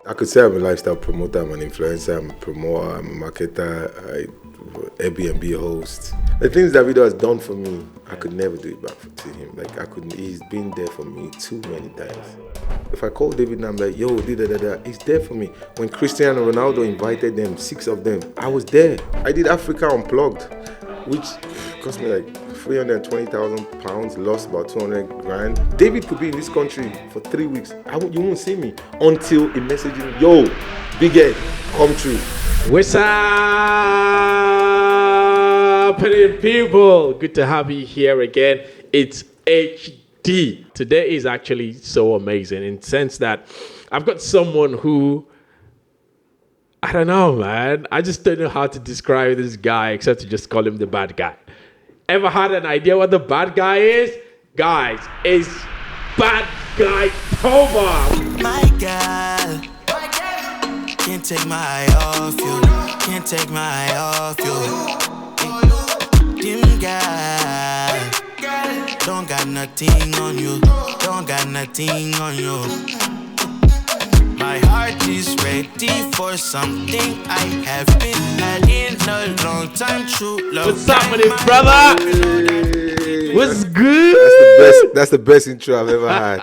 I could say I'm a lifestyle promoter, I'm an influencer, I'm a promoter, I'm a marketer, Airbnb host. The things Davido has done for me, I could never do it back to him. Like I couldn't. He's been there for me too many times. If I call David and I'm like, yo, he's there for me. When Cristiano Ronaldo invited them, 6 of them, I was there. I did Africa Unplugged, which cost me like £320,000, lost about 200 grand. David could be in this country for 3 weeks. You won't see me until he messaged me, yo, big head, come true. What's up, people? Good to have you here again. It's HD. Today is actually so amazing in the sense that I've got someone who, I don't know, man. I just don't know how to describe this guy except to just call him the bad guy. Ever had an idea what the bad guy is? Guys, it's BadGuy Toba. My God, can't take my eye off you. Can't take my eye off you. Dim guy, don't got nothing on you. Don't got nothing on you. My heart is ready for something I have been in a long time. True love. What's up with it, brother? What's good? That's the best intro I've ever had.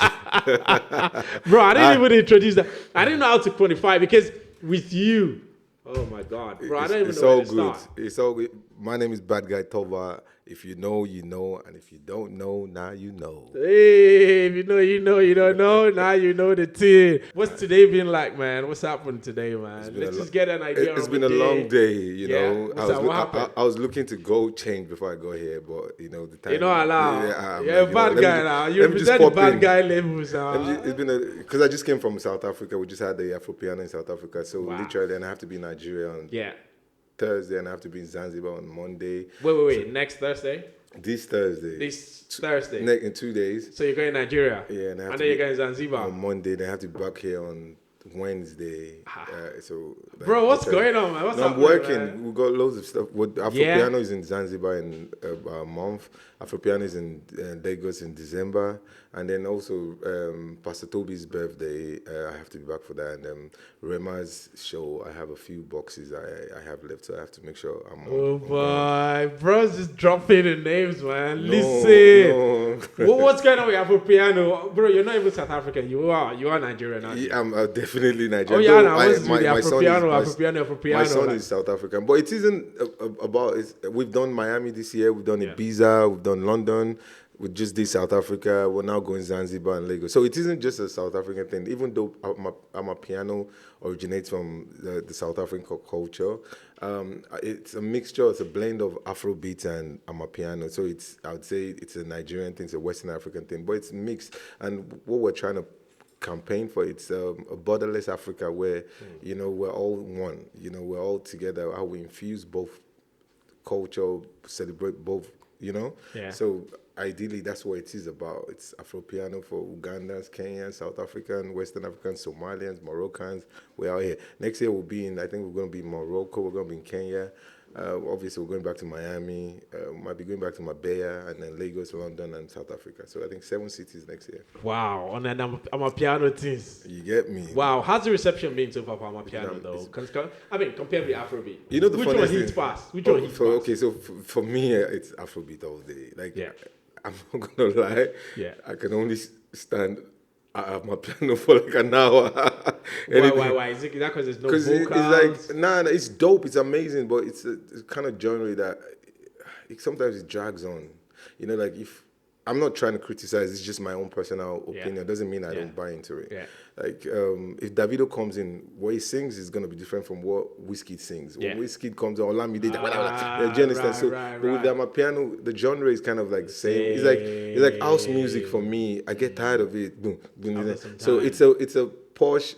Bro, I didn't even introduce that. I didn't know how to quantify because with you, oh my God, bro, I don't even know where to start. It's all good. My name is BadGuy Toba. If you know, you know, and if you don't know, now you know. Hey, if you know, you know, you don't know, now you know the thing. What's today been like, man? What's happened today, man? Let's just get an idea. It's been a long day, you know. What happened? I was looking to go change before I got here, but you know the time. You know, allow. You're a bad guy now. You represent the bad guy levels now. It's been because I just came from South Africa. We just had the Afro Piano in South Africa, so literally, and I have to be in Nigeria on Thursday, and I have to be in Zanzibar on Monday. Wait. Next Thursday? This Thursday. In 2 days. So you're going to Nigeria? Yeah, and then you're going to Zanzibar? On Monday, then I have to be back here on Wednesday. Bro, what's going on, man? I'm working. Man? We've got loads of stuff. Afro Piano is in Zanzibar in a month. Afro Piano is in Lagos in December. And then also Pastor Toby's birthday, I have to be back for that. And Rema's show, I have a few boxes I have left, so I have to make sure I'm on boy. Bro's just dropping the names, man. Listen. No. What's going on with Afro Piano? Bro, you're not even South African. You are Nigerian, aren't you? Yeah, I'm definitely Nigerian. Oh, yeah, now what's with Afro Piano? My son is South African. But it isn't about it. We've done Miami this year. We've done Ibiza. We've done London. We just did South Africa. We're now going Zanzibar and Lagos. So it isn't just a South African thing. Even though my piano originates from the South African culture, it's a mixture. It's a blend of Afrobeats and Amapiano. So I would say it's a Nigerian thing. It's a Western African thing. But it's mixed. And what we're trying to campaign for, it's a borderless Africa where, you know, we're all one. You know, we're all together. How we infuse both culture, celebrate both, you know? Yeah. So ideally, that's what it is about. It's Afro Piano for Ugandans, Kenyans, South Africans, Western Africans, Somalians, Moroccans. We're out here. Next year, we're going to be in Morocco. We're going to be in Kenya. Obviously, we're going back to Miami. Might be going back to Marbella, and then Lagos, London, and South Africa. So I think 7 cities next year. Wow. And then I'm a piano things. You get me. Wow. How's the reception been so far for my piano, though? I mean, compared with Afrobeat. You know, Which one hits fast? Okay, so for me, it's Afrobeat all day. I'm not going to lie. Yeah. I can only stand at my piano for like an hour. Why? Is it that because there's no vocals? It's like, it's dope. It's amazing, but it's kind of genre that sometimes it drags on. You know, like if I'm not trying to criticize, it's just my own personal opinion. It doesn't mean I don't buy into it. Yeah. Like, if Davido comes in, what he sings is going to be different from what Wizkid sings. When Wizkid comes on, Olamide, do you understand? But with my piano, the genre is kind of like the same. It's like house music for me. I get tired of it. So it's a posh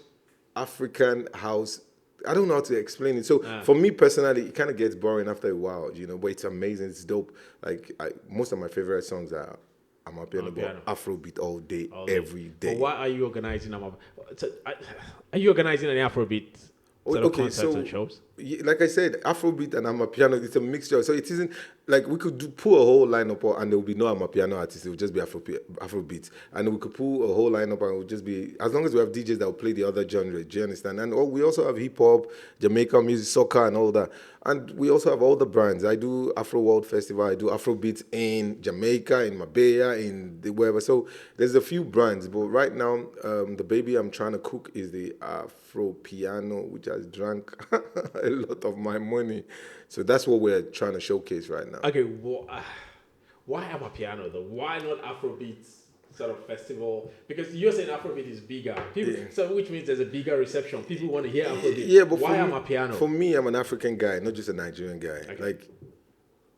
African house. I don't know how to explain it. So for me personally, it kind of gets boring after a while, you know, but it's amazing. It's dope. Like most of my favorite songs are Amapiano, but Afrobeat all day, every day. But why are you organizing? Are you organizing an Afrobeat sort of concerts and shows? Like I said, Afrobeat and Amapiano, it's a mixture. So it isn't like we could pull a whole lineup and there will be no Amapiano artists. It will just be Afrobeat. And we could pull a whole lineup and it will just be, as long as we have DJs that will play the other genre. Do you understand? And we also have hip hop, Jamaican music, soca, and all that. And we also have all the brands. I do Afro World Festival. I do Afrobeats in Jamaica, in Marbella, in wherever. So there's a few brands. But right now, the baby I'm trying to cook is the Afro Piano, which has drank a lot of my money. So that's what we're trying to showcase right now. Okay, why Amapiano though? Why not Afrobeats sort of festival? Because you're saying Afrobeat is bigger. So which means there's a bigger reception. People want to hear Afrobeat. Yeah, but why Amapiano? For me, I'm an African guy, not just a Nigerian guy. Okay. Like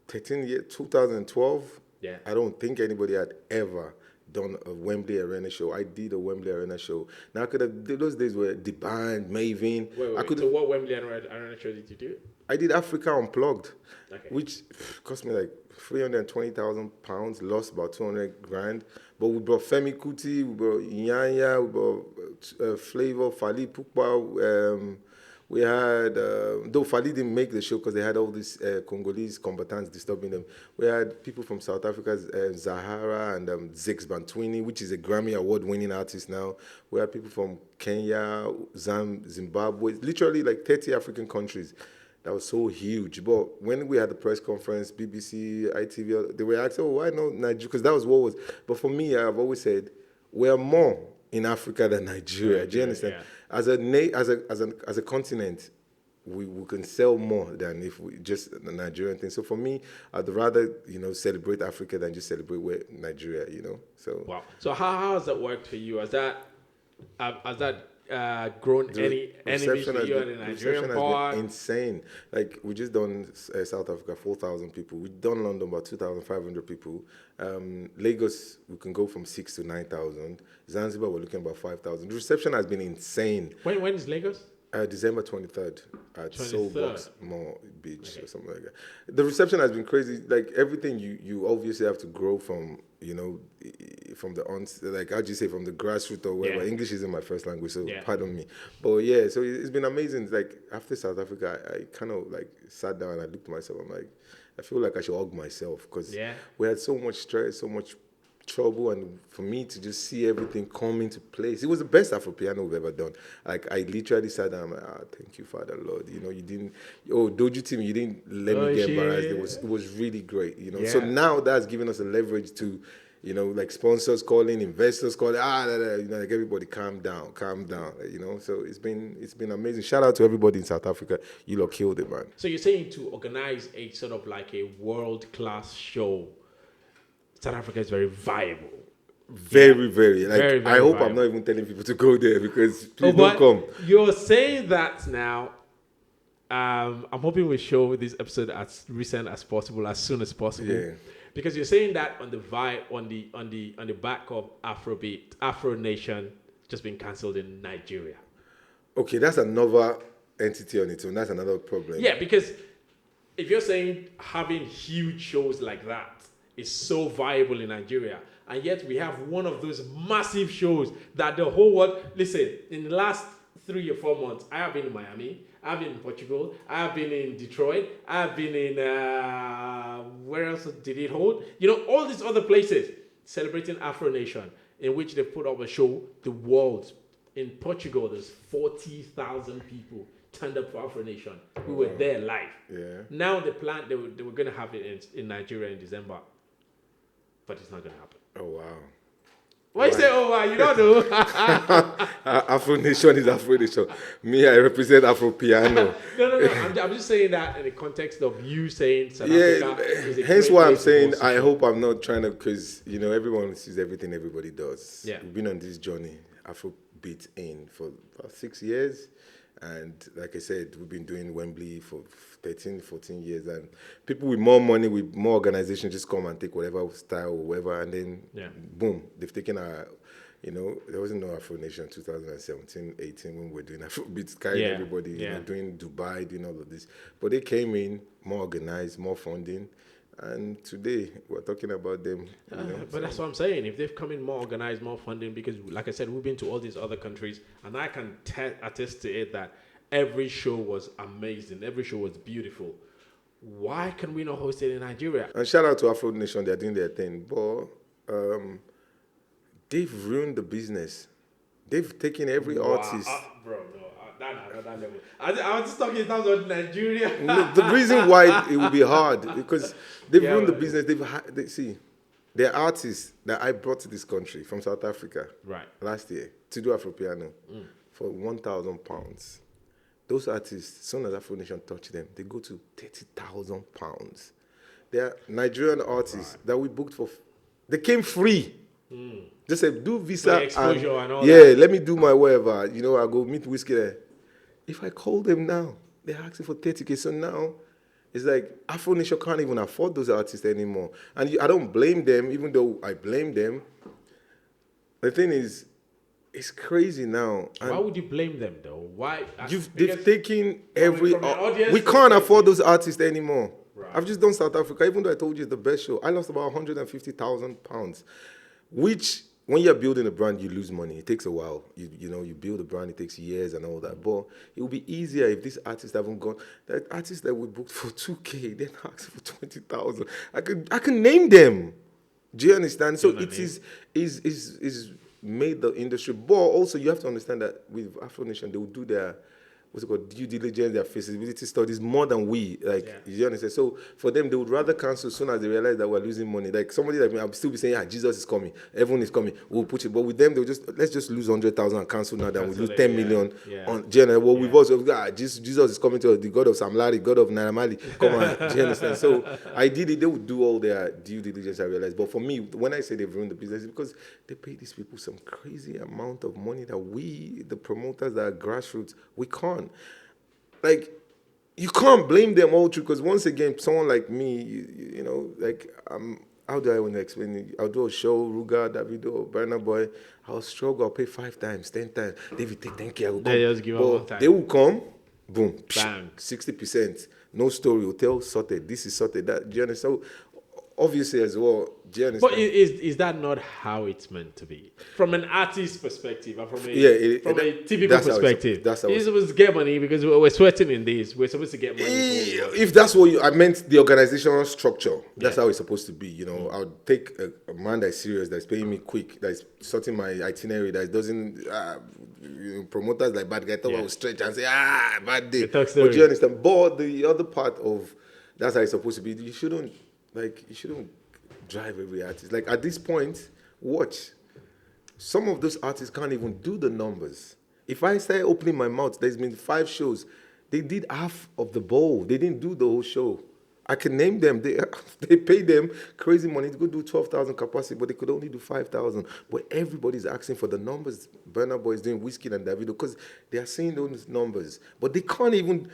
2012, I don't think anybody had ever done a Wembley Arena show. I did a Wembley Arena show. Now I could have, those days were the band, Maven. Wait. So what Wembley Arena show did you do? I did Africa Unplugged, which cost me like £320,000, lost about 200 grand. But we brought Femi Kuti, we brought Nyanya, we brought Flavor, Fali Pukpa. We had, though Fali didn't make the show because they had all these Congolese combatants disturbing them. We had people from South Africa's Zahara and Zix Bantwini, which is a Grammy Award-winning artist now. We had people from Kenya, Zimbabwe, literally like 30 African countries. That was so huge. But when we had the press conference, BBC, ITV, they were asking, why not Nigeria? Because that was what was. But for me, I've always said, we're more in Africa than Nigeria. Do you understand? Yeah. As a continent, we can sell more than if we just the Nigerian thing. So for me, I'd rather celebrate Africa than just celebrate Nigeria. So wow. So how has that worked for you? Has that grown any enemies for you at the Nigerian part? Been insane. Like we just done South Africa, 4,000 people. We've done London, about 2,500 people. Lagos, we can go from 6 to 9,000. Zanzibar, we're looking about 5,000. The reception has been insane. When is Lagos? December 23rd at Soulbox Mall Beach or something like that. The reception has been crazy. Like everything, you obviously have to grow from, from from the grassroots or whatever. Yeah. English isn't my first language, so pardon me. But yeah, so it's been amazing. Like after South Africa, I kind of like sat down and I looked at myself. I'm like, I feel like I should hug myself because we had so much stress, so much trouble, and for me to just see everything come into place, it was the best Afro Piano we've ever done. Like I literally sat down, I'm like, thank you, Father Lord. You didn't, Doju team, you didn't let me get embarrassed. It was really great. So now that's given us a leverage to, like sponsors calling, investors calling, like everybody calm down. So it's been amazing. Shout out to everybody in South Africa. You lot killed it, man. So you're saying to organize a sort of like a world-class show, South Africa is very viable. Very, very. Like very, very I hope viable. I'm not even telling people to go there because please don't come. You're saying that now. I'm hoping we show this episode as recent as possible, as soon as possible. Yeah. Because you're saying that on the vibe, on the back of Afrobeat, Afro Nation just being cancelled in Nigeria. Okay, that's another entity on its own. That's another problem. Yeah, because if you're saying having huge shows like that is so viable in Nigeria, and yet we have one of those massive shows that the whole world, listen, in the last 3 or 4 months, I have been in Miami, I've been in Portugal, I've been in Detroit, I've been in, where else did it hold? All these other places celebrating Afro Nation, in which they put up a show, the world. In Portugal, there's 40,000 people turned up for Afro Nation. We were there live. Yeah. Now they planned, they were going to have it in Nigeria in December. But it's not going to happen. Oh, wow. Why you say, oh, wow, you don't know? Afro Nation is Afro Nation. Me, I represent Afro Piano. No. I'm just saying that in the context of you saying South Africa is a hence great why I'm place to saying host I a show. hope I'm not trying to, because, everyone sees everything everybody does. Yeah. We've been on this journey, Afrobeat in, for about 6 years. And like I said, we've been doing Wembley for 13, 14 years. And people with more money, with more organization, just come and take whatever style or whatever. And then, boom, they've taken our, there wasn't no Afro Nation 2017, 18 when we were doing Afrobeats, carrying everybody, doing Dubai, doing all of this. But they came in more organized, more funding. And today, we're talking about them. But that's what I'm saying. If they've come in more organized, more funding, because like I said, we've been to all these other countries, and I can attest to it that every show was amazing. Every show was beautiful. Why can we not host it in Nigeria? And shout out to Afro Nation, they're doing their thing. But they've ruined the business. They've taken every artist. Bro, no, that's another level. I was just talking in terms of Nigeria. No, the reason why it will be hard because they've ruined the business. They're artists that I brought to this country from South Africa last year to do Afro Piano for £1,000. Those artists, as soon as Afro Nation touch them, they go to £30,000. They are Nigerian artists that we booked for. They came free. Just say do visa exposure and all that. Let me do my whatever. I go meet Whiskey there. If I call them now, they're asking for 30K. So now it's like Afro Nation can't even afford those artists anymore. And I don't blame them, even though I blame them. The thing is, it's crazy now. And why would you blame them though? Why? They've taken every. We can't perspective. afford those artists anymore. Right. I've just done South Africa. Even though I told you it's the best show, I lost about £150,000, which when you're building a brand, you lose money. It takes a while. You build a brand, it takes years and all that. But it will be easier if these artists haven't gone. The artists that we booked for 2K, they're asking for 20,000. I can name them. Do you understand? So it is made the industry. But also you have to understand that with Afro Nation, they will do their due diligence, their feasibility studies more than we. You understand? So for them, they would rather cancel as soon as they realize that we're losing money. Like somebody like me, I'll still be saying, Jesus is coming, everyone is coming, we'll put it. But with them, let's just lose 100,000 and cancel now than we lose 10 million on general. Well, we've also Jesus is coming to the God of Sam Larry, God of Naramali. Come on, do you understand? So ideally, they would do all their due diligence, I realize. But for me, when I say they've ruined the business, it's because they pay these people some crazy amount of money that we, the promoters that are grassroots, we can't. Like, you can't blame them all through, because once again, someone like me, how do I want to explain it? I'll do a show, Ruga, Davido, Burna Boy, I'll struggle, I'll pay 5 times, 10 times. David, take 10K, I will come. They just give up one time. They will come, boom, bang, 60%. No story, hotel sorted, this is sorted, that, do you understand? So, obviously as well, do you understand? But is that not how it's meant to be? From an artist perspective, and from a typical perspective. That's how you're supposed to get money because we're sweating in this. We're supposed to get money. If that's what I meant, the organizational structure. That's how it's supposed to be. I'll take a man that's serious, that's paying me quick, that's sorting my itinerary, that doesn't. Promoters like BadGuy Toba will stretch and say, bad day. But do you understand? But the other part of that's how it's supposed to be. You shouldn't drive every artist. Like at this point, watch. Some of those artists can't even do the numbers. If I start opening my mouth, there's been 5 shows. They did half of the bowl. They didn't do the whole show. I can name them. They pay them crazy money to go do 12,000 capacity, but they could only do 5,000. But everybody's asking for the numbers Burna Boy is doing, Whiskey and Davido, because they are seeing those numbers. But they can't even.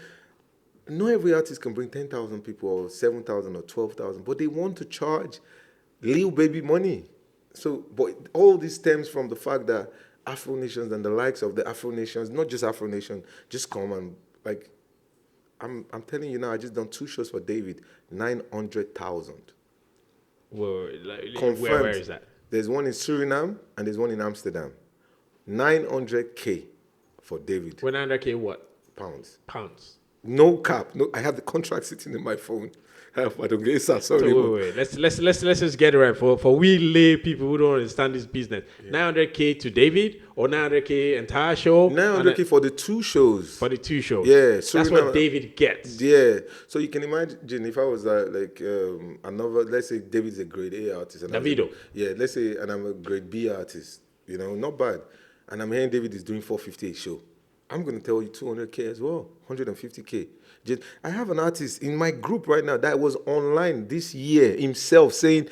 Not every artist can bring 10,000 people or 7,000 or 12,000, but they want to charge Lil Baby money. So, but all this stems from the fact that Afro Nations and the likes of the Afro Nations, not just Afro Nation, just come and I'm telling you now, I just done 2 shows for David, 900,000. Confirmed. Where is that? There's one in Suriname and there's one in Amsterdam. 900K for David. 900K what? Pounds. No cap. No, I have the contract sitting in my phone. I don't get it. Sorry. So wait. Let's just get it right for we lay people who don't understand this business. 900K to David or 900K entire show? 900K for the 2 shows. For the 2 shows. Yeah, that's what David gets. Yeah. So you can imagine if I was another. Let's say David's a grade A artist. And Davido. Let's say, and I'm a grade B artist. Not bad. And I'm hearing David is doing 450 a show. I'm going to tell you 200K as well, 150K. I have an artist in my group right now that was online this year himself saying,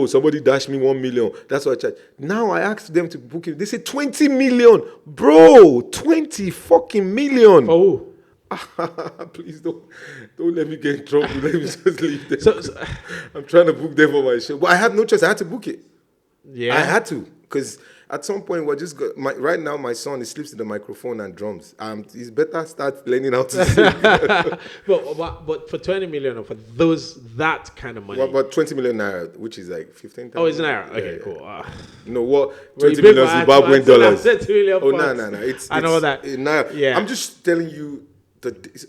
somebody dashed me 1 million. That's what I charge. Now I asked them to book it. They said 20 million. Bro, 20 fucking million. Oh. Please don't let me get in trouble. Let me just leave them. I'm trying to book them for my show. But I had no choice. I had to book it. Yeah. I had to because At some point, we're just right now. My son, he sleeps with the microphone and drums. He's better start learning how to sing. but for 20 million or for that kind of money. Well, but 20 million naira, which is like 15,000. Oh, it's naira. Okay, cool. No, what 20 million Zimbabwean dollars? 20 million Oh, no. It's I know that. Naira. Yeah. I'm just telling you.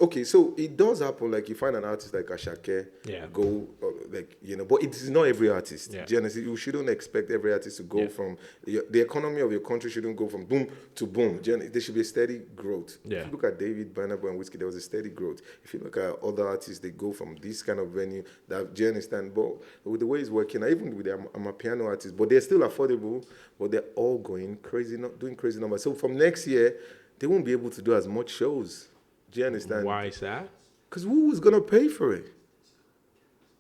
Okay, so it does happen. Like you find an artist like Ashake, go like but it is not every artist. Yeah. You shouldn't expect every artist to go from the economy of your country shouldn't go from boom to boom. There should be a steady growth. Yeah. If you look at David, Barnaba, and Whiskey, there was a steady growth. If you look at other artists, they go from this kind of venue. That do you understand? But with the way it's working, even with I'm a piano artist, but they're still affordable. But they're all going crazy, not doing crazy numbers. So from next year, they won't be able to do as much shows. Do you understand? Why is that? Because who was gonna pay for it?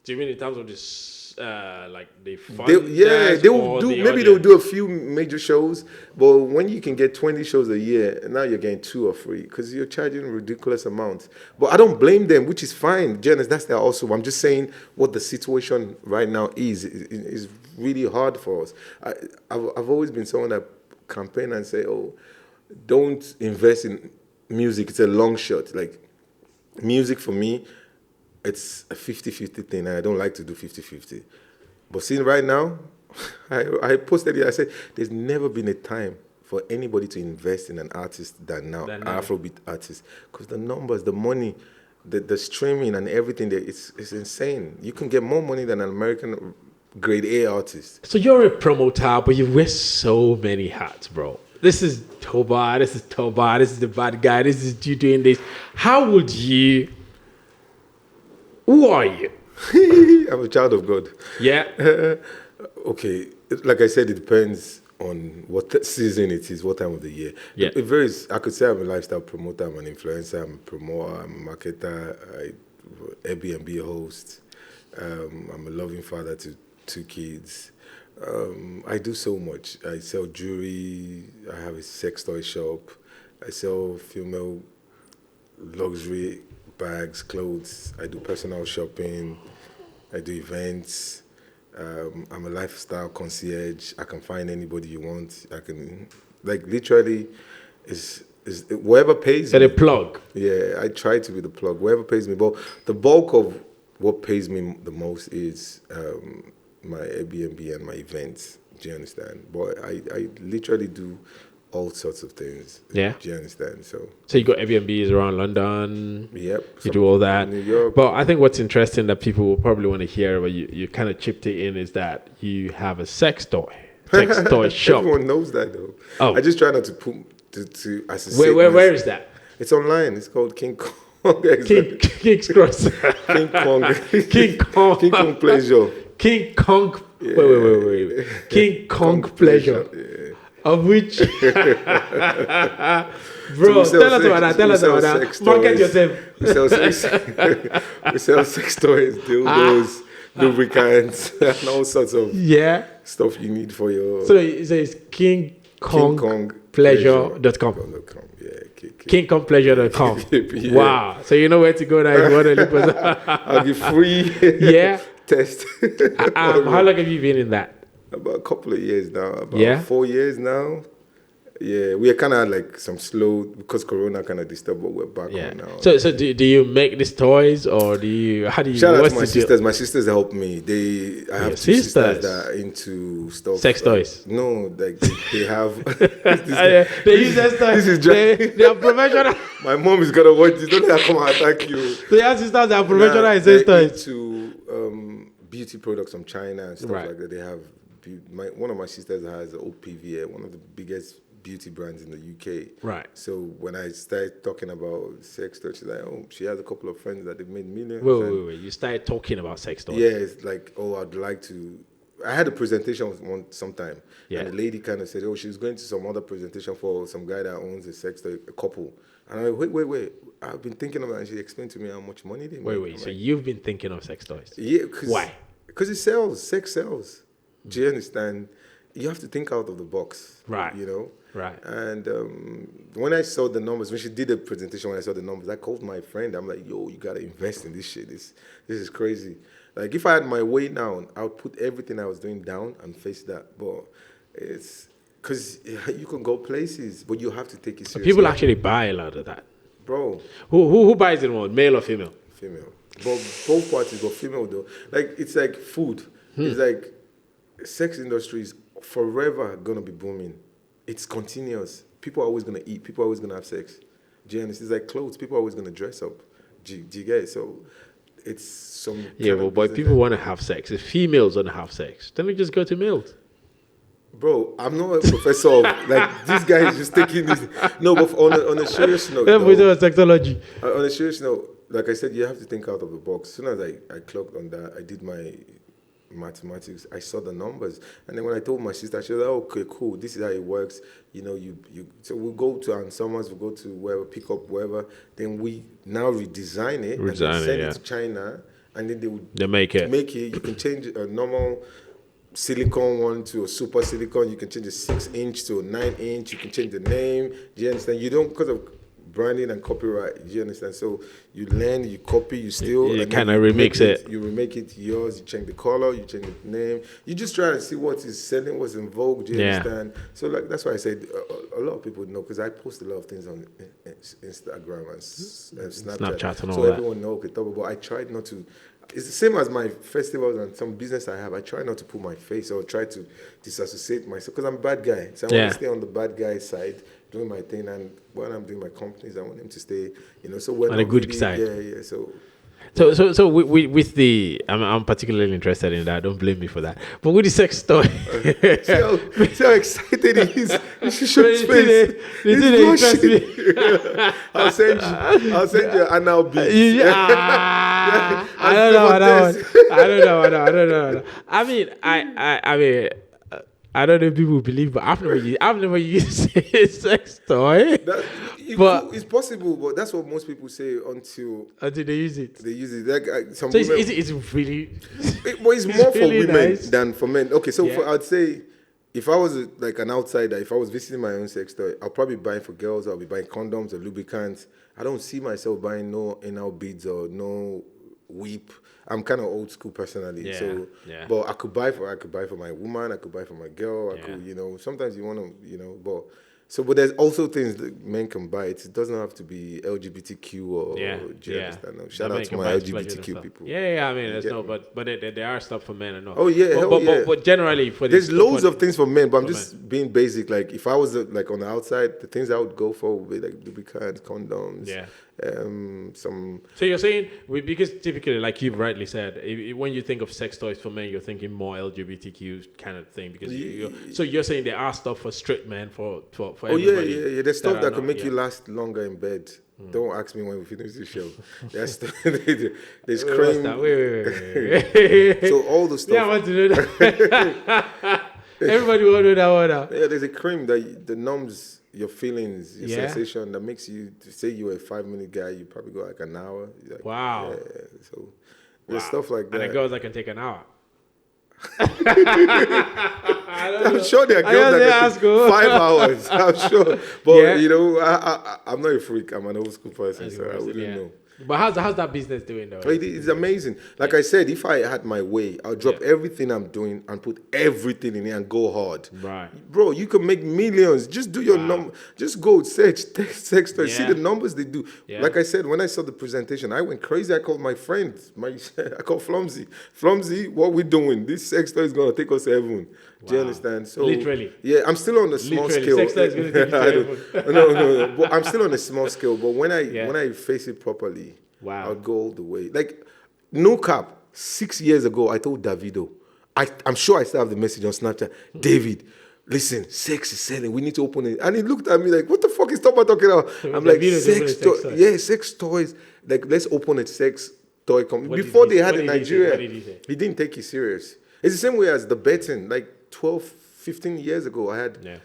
Do you mean in terms of this, like the fund? They will do. Maybe they'll do a few major shows, but when you can get 20 shows a year, now you're getting 2 or 3 because you're charging ridiculous amounts. But I don't blame them, which is fine. Janice, that's their also. I'm just saying what the situation right now is really hard for us. I've always been someone that campaign and say, oh, don't invest in music. It's a long shot. Like music for me, it's a 50-50 thing, and I don't like to do 50-50. But seeing right now, I posted it, I said, there's never been a time for anybody to invest in an artist than now, Afrobeat artist. Because the numbers, the money, the streaming and everything, it's insane. You can get more money than an American grade A artist. So you're a promoter, but you wear so many hats, bro. This is Toba, this is the bad guy, this is you doing this. How would you... Who are you? I'm a child of God. Yeah. Okay, like I said, it depends on what season it is, what time of the year. Yeah. It varies. I could say I'm a lifestyle promoter, I'm an influencer, I'm a promoter, I'm a marketer, Airbnb host. I'm a loving father to 2 kids. I do so much. I sell jewelry. I have a sex toy shop. I sell female luxury bags, clothes. I do personal shopping. I do events. I'm a lifestyle concierge. I can find anybody you want. I can, like, literally, is whoever pays me. A plug. Yeah, I try to be the plug. Whoever pays me. But the bulk of what pays me the most is my Airbnb and my events. Do you understand? But I literally do all sorts of things. Yeah. Do you understand? So you got Airbnbs around London. Yep. You do all that. New York. But I think what's interesting that people will probably want to hear, but you kind of chipped it in, is that you have a sex toy shop. Everyone knows that though. Oh. I just try not to put to associate. Where is that? It's online. It's called King Kong. King's Cross. King Kong. King Kong. King Kong Pleasure. King Kong. Yeah. Wait. King Kong Pleasure. Yeah. Of which, bro, So tell us about that. Market yourself. We sell sex toys, dildos, lubricants, and all sorts of stuff you need for your. So it's KingKongPleasure.com. Yeah, KingKongPleasure.com. Yeah. Wow. So you know where to go now if you want to look for some. I'll give free test. How long have you been in that? About a couple of years now. About 4 years now. Yeah, we are kind of like some slow because Corona kind of disturbed, but we're back on now. So do you make these toys, or how do you? Shout out to my sisters. My sisters help me. I have 2 sisters that are into stuff. Sex toys? No, like they have. They use sex toys. They are professional. My mom is gonna watch this. Don't let her come and attack you. So your sisters are professional in sex toys. Into beauty products from China and stuff like that. They have. One of my sisters has OPVA, one of the biggest beauty brands in the UK. Right. So when I started talking about sex toys, she's like, oh, she has a couple of friends that they've made millions. Wait. You started talking about sex toys? Yeah, it's like, oh, I'd like to. I had a presentation with sometime. Yeah. And the lady kind of said, oh, she's going to some other presentation for some guy that owns a sex toy, a couple. And I'm like, wait. I've been thinking about it. And she explained to me how much money they make. Wait. So you've been thinking of sex toys? Yeah. Why? Because it sells. Sex sells. Do you understand? You have to think out of the box. Right. You know? Right. And when I saw the numbers, when she did the presentation, when I saw the numbers, I called my friend. I'm like, yo, you got to invest in this shit. This is crazy. Like, if I had my way now, I would put everything I was doing down and face that. But Because you can go places, but you have to take it seriously. People actually buy a lot of that. Bro. Who buys it more, male or female? Female. But both parties, but female though. Like, it's like food. It's like sex industry is forever going to be booming. It's continuous. People are always going to eat. People are always going to have sex. Do you understand? It's like clothes. People are always going to dress up. Do you get it? So it's some... but people want to have sex. If females want to have sex, then we just go to males. Bro, I'm not a professor of, like, this guy is just taking this. No, but on a serious note, technology. On a serious note, like I said, you have to think out of the box. As soon as I clocked on that, I did my mathematics, I saw the numbers. And then when I told my sister, she was like, okay, cool, this is how it works. You know, so we'll go to Ann Summers, we'll go to wherever, pick up wherever. Then we now redesign it and then send it to China. And then they make it. You can change a normal silicone one to a super silicone. You can change a 6-inch to a 9-inch. You can change the name. Do you understand? You don't, because of branding and copyright. Do you understand? So you learn, you copy, you steal. You kind of remix it. You remake it yours. You change the color. You change the name. You just try to see what is selling, what's in vogue. Do you understand? So like that's why I said a lot of people know, because I post a lot of things on Instagram and Snapchat and all so that. everyone knows okay, Toba, but I tried not to. It's the same as my festivals and some business I have. I try not to put my face or try to disassociate myself because I'm a bad guy. So I want to stay on the bad guy side, doing my thing. And when I'm doing my companies, I want them to stay, you know. So we're on a good side. Yeah. So with the, I'm particularly interested in that. Don't blame me for that. But with the sex toy, see how excited he is. You should show his face. I'll send you an anal beat. I don't know. I mean, I don't know if people believe, but I've never used a sex toy. But it's possible, but that's what most people say until they use it. They use it. Like, some so women, it's really... But it's more for really women nice. than for men. Okay, so I'd say if I was like an outsider, if I was visiting my own sex toy, I'll probably buy for girls. I'll be buying condoms or lubricants. I don't see myself buying no anal beads or no weep. I'm kind of old school personally, but I could buy for my woman, I could buy for my girl, I could, you know, sometimes you want to, you know, but there's also things that men can buy. It doesn't have to be LGBTQ or no. Shout out to my LGBTQ people. I mean, there's but there are stuff for men and all. Oh yeah, but generally there's loads of things for men, but I'm just being basic. Like if I was like on the outside, the things I would go for would be like lubricants, condoms. So you're saying because typically, like you've rightly said, when you think of sex toys for men, you're thinking more LGBTQ kind of thing because so you're saying there are stuff for straight men for everybody. Yeah. There's stuff that can make you last longer in bed. Don't ask me when we finish the show. There's cream. Wait. So all the stuff. Yeah, I want to know that. Everybody want to know that one now. Yeah, there's a cream that numbs your feelings, your sensation, that makes you, say you were a 5-minute guy, you probably go like an hour. Like, wow. Yeah, so there's stuff like that. And the girls that can take an hour. I'm sure there are girls that can take 5 hours. I'm sure. But, you know, I'm not a freak. I'm an old school person, so I wouldn't know. But how's that business doing though? It's amazing. Like I said, if I had my way, I'll drop everything I'm doing and put everything in it and go hard. Right. Bro, you can make millions. Just do your number. Just go search sex toys. See the numbers they do. Yeah. Like I said, when I saw the presentation, I went crazy. I called my friends. I called Flumsy. Flumsy, what we doing? This sex toy is going to take us to heaven. Do you understand? So literally. Yeah, I'm still on a small scale. Sex toy is going to take you to heaven. No. But I'm still on a small scale. But when I face it properly, I'll go all the way. Like, no cap, 6 years ago, I told Davido, I'm sure I still have the message on Snapchat, David, listen, sex is selling, we need to open it. And he looked at me like, what the fuck is Toba talking about? I'm like, sex toys. Yeah, sex toys. Like, let's open a sex toy company. Before they had in Nigeria, he didn't take it serious. It's the same way as the betting. Like 12, 15 years ago, I had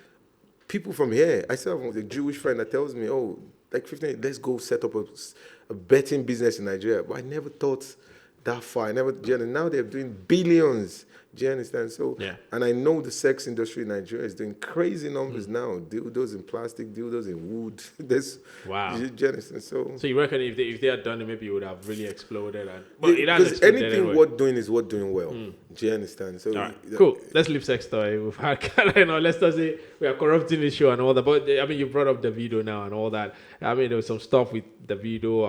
people from here. I still have a Jewish friend that tells me, oh, like 15, let's go set up a betting business in Nigeria. But I never thought that far. And now they're doing billions. Do you understand? So, Yeah. and I know the sex industry in Nigeria is doing crazy numbers now. Dildos in plastic, dildos in wood. There's, Wow. do you understand? So you reckon if they had done it, maybe it would have really exploded? But it has because exploded anything anyway. worth doing is worth doing well. Do you understand? So, All right, cool. Let's leave sex toy. We've had, let's not say we are corrupting the show and all that. But I mean, you brought up Davido now and all that. I mean, there was some stuff with Davido,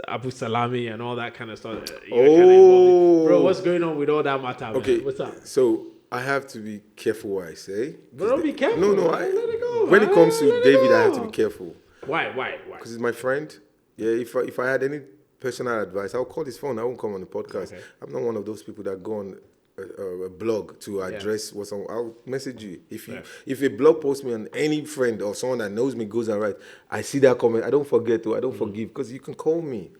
Abu Salami, and all that kind of stuff. Bro, what's going on with all that matter? Okay, man? What's up? so I have to be careful what I say. Bro, be careful. No, let it go. when it comes to David, I have to be careful. Why? Because he's my friend. Yeah, if I had any personal advice, I'll call his phone. I won't come on the podcast. Okay. I'm not one of those people that go on a blog to address what's on. I'll message you. If a blog posts me on any friend or someone that knows me goes and writes, I see that comment. I don't forget to. I don't forgive because you can call me.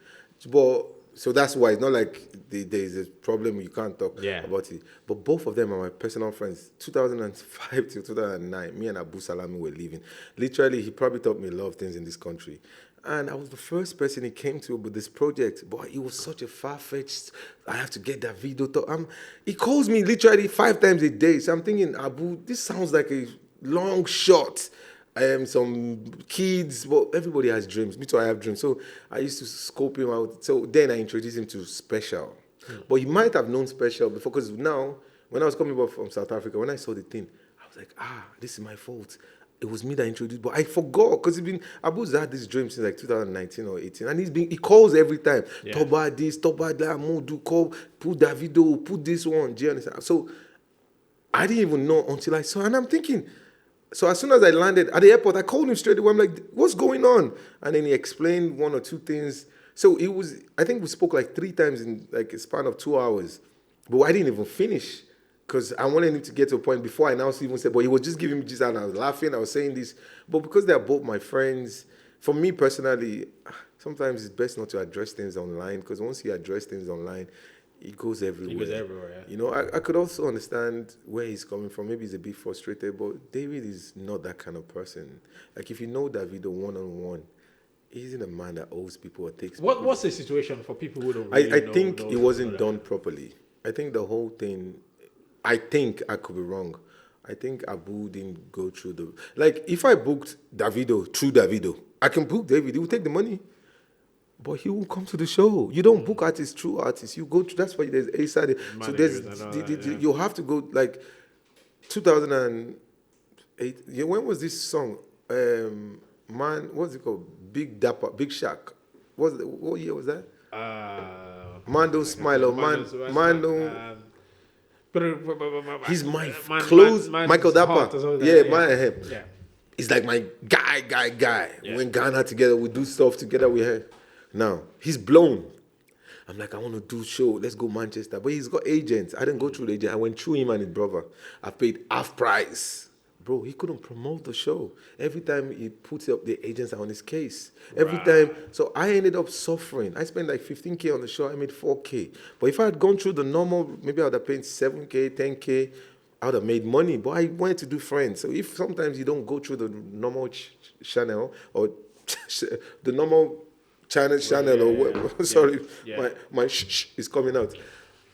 But so that's why it's not like there's a problem you can't talk about it. But both of them are my personal friends. 2005 to 2009, me and Abu Salami were living. Literally, he probably taught me a lot of things in this country. And I was the first person he came to with this project. Boy, it was such a far-fetched, I have to get that video. He calls me literally 5 times a day. So I'm thinking, Abu, this sounds like a long shot. Some kids, but everybody has dreams. Me too, I have dreams. So I used to scope him out. So then I introduced him to Special. But he might have known Special before, because now, when I was coming back from South Africa, when I saw the thing, I was like, this is my fault. It was me that introduced, but I forgot, because Abu's had this dream since like 2019 or 18, and he calls every time. Yeah. Toba this, Toba that, Modu, call, put Davido, put this one. Do you understand? So I didn't even know until I saw, and I'm thinking, so as soon as I landed at the airport, I called him straight away. I'm like, what's going on? And then he explained 1 or 2 things. So I think we spoke like 3 times in like a span of 2 hours, but I didn't even finish. Because I wanted him to get to a point before I now even said, but he was just giving me just, and I was laughing, I was saying this. But because they're both my friends, for me personally, sometimes it's best not to address things online, because once you address things online, it goes everywhere. It goes everywhere, yeah. You know, I could also understand where he's coming from. Maybe he's a bit frustrated, but David is not that kind of person. Like, if you know Davido one-on-one, he isn't a man that owes people or takes people. What's the situation for people who don't really I think it wasn't done properly. I think the whole thing... I think I could be wrong. I think Abu didn't go through like, if I booked Davido through Davido, I can book David. He will take the money, but he won't come to the show. You don't book artists through artists. You go through. That's why there's a side. So you have to go like 2008. Yeah, when was this song? What's it called? Big Dapper, Big Shack. What year was that? Mando Smilo, Mando. He's my close Michael Dapper. Yeah. He's like my guy. Yeah. When Ghana together, we do stuff together. Now he's blown. I'm like, I want to do show. Let's go Manchester. But he's got agents. I didn't go through the agent. I went through him and his brother. I paid half price. Bro, he couldn't promote the show. Every time he puts up, the agents are on his case. Every time. So I ended up suffering. I spent like 15K on the show. I made 4K. But if I had gone through the normal, maybe I would have paid 7K, 10K. I would have made money. But I wanted to do friends. So if sometimes you don't go through the normal channel or the normal channel sorry, my is coming out.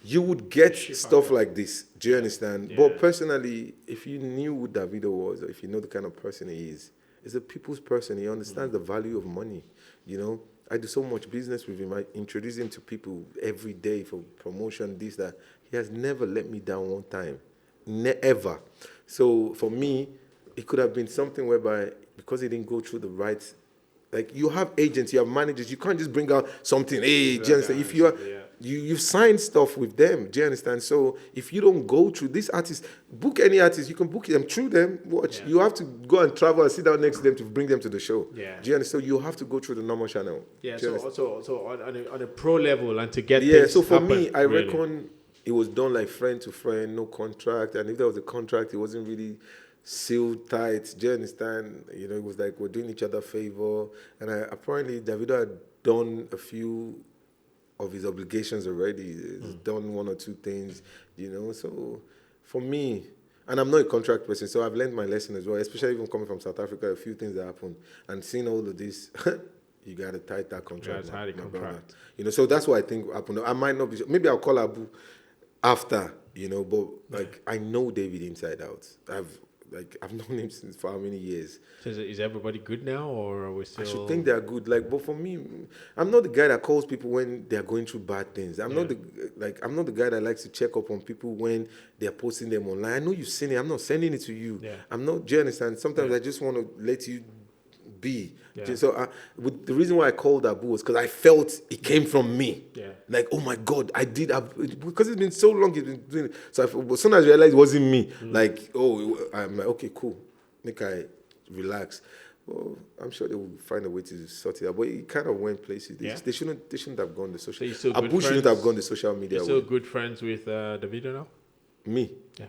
You would get stuff like this. Do you understand? Yeah. But personally, if you knew who Davido was, or if you know the kind of person he is, he's a people's person. He understands the value of money. You know, I do so much business with him. I introduce him to people every day for promotion, this, that. He has never let me down one time. Never. So for me, it could have been something whereby, because he didn't go through the right, like, you have agents, you have managers, you can't just bring out something, hey, do you understand? If you are, you've signed stuff with them, do you understand? So if you don't go through this artist, book any artist, you can book them through them, watch. You have to go and travel and sit down next to them to bring them to the show. Do you understand? So you have to go through the normal channel. Yeah, so on a pro level and to get things so for happen, me, I reckon it was done like friend to friend, no contract. And if there was a contract, it wasn't really sealed tight. Do you understand? You know, it was like we're doing each other a favor. And apparently Davido had done a few of his obligations already. He's done 1 or 2 things, you know. So for me, and I'm not a contract person, so I've learned my lesson as well, especially even coming from South Africa, a few things that happened. And seeing all of this, you got to tight that contract. My brother. You know, so that's what I think happened. I might not be, maybe I'll call Abu after, you know, but like I know David inside out. I've known him since for how many years? So is everybody good now, or are we still? I should think they are good. Like, but for me, I'm not the guy that calls people when they are going through bad things. I'm not the guy that likes to check up on people when they are posting them online. I know you've seen it. I'm not sending it to you. Yeah. I'm not. Do you understand? Sometimes I just want to let you be. Yeah. So the reason why I called Abu was because I felt it came from me. Yeah. Like, oh my God, I did. Because it's been so long, he's been doing it. So as soon as I realized it wasn't me, like, I'm like, okay, cool. Make I relax. Well, I'm sure they will find a way to sort it out. But it kind of went places. They shouldn't have gone the social. So Abu shouldn't have gone the social media. You're still good friends with Davido now? Me? Yeah.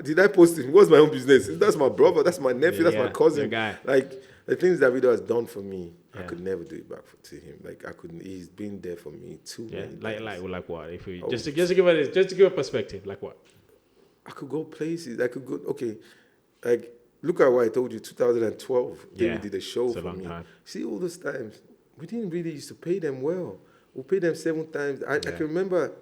Did I post him? What's my own business? That's my brother. That's my nephew. That's my cousin. Your guy. Like, the things Davido has done for me, I could never do it back to him. Like, I couldn't. He's been there for me too. Like what? If we just to give a perspective, like what? I could go places. I could go. Okay, like look at what I told you. 2012, David did a show for me. Time. See, all those times we didn't really used to pay them well. We paid them 7 times. I can remember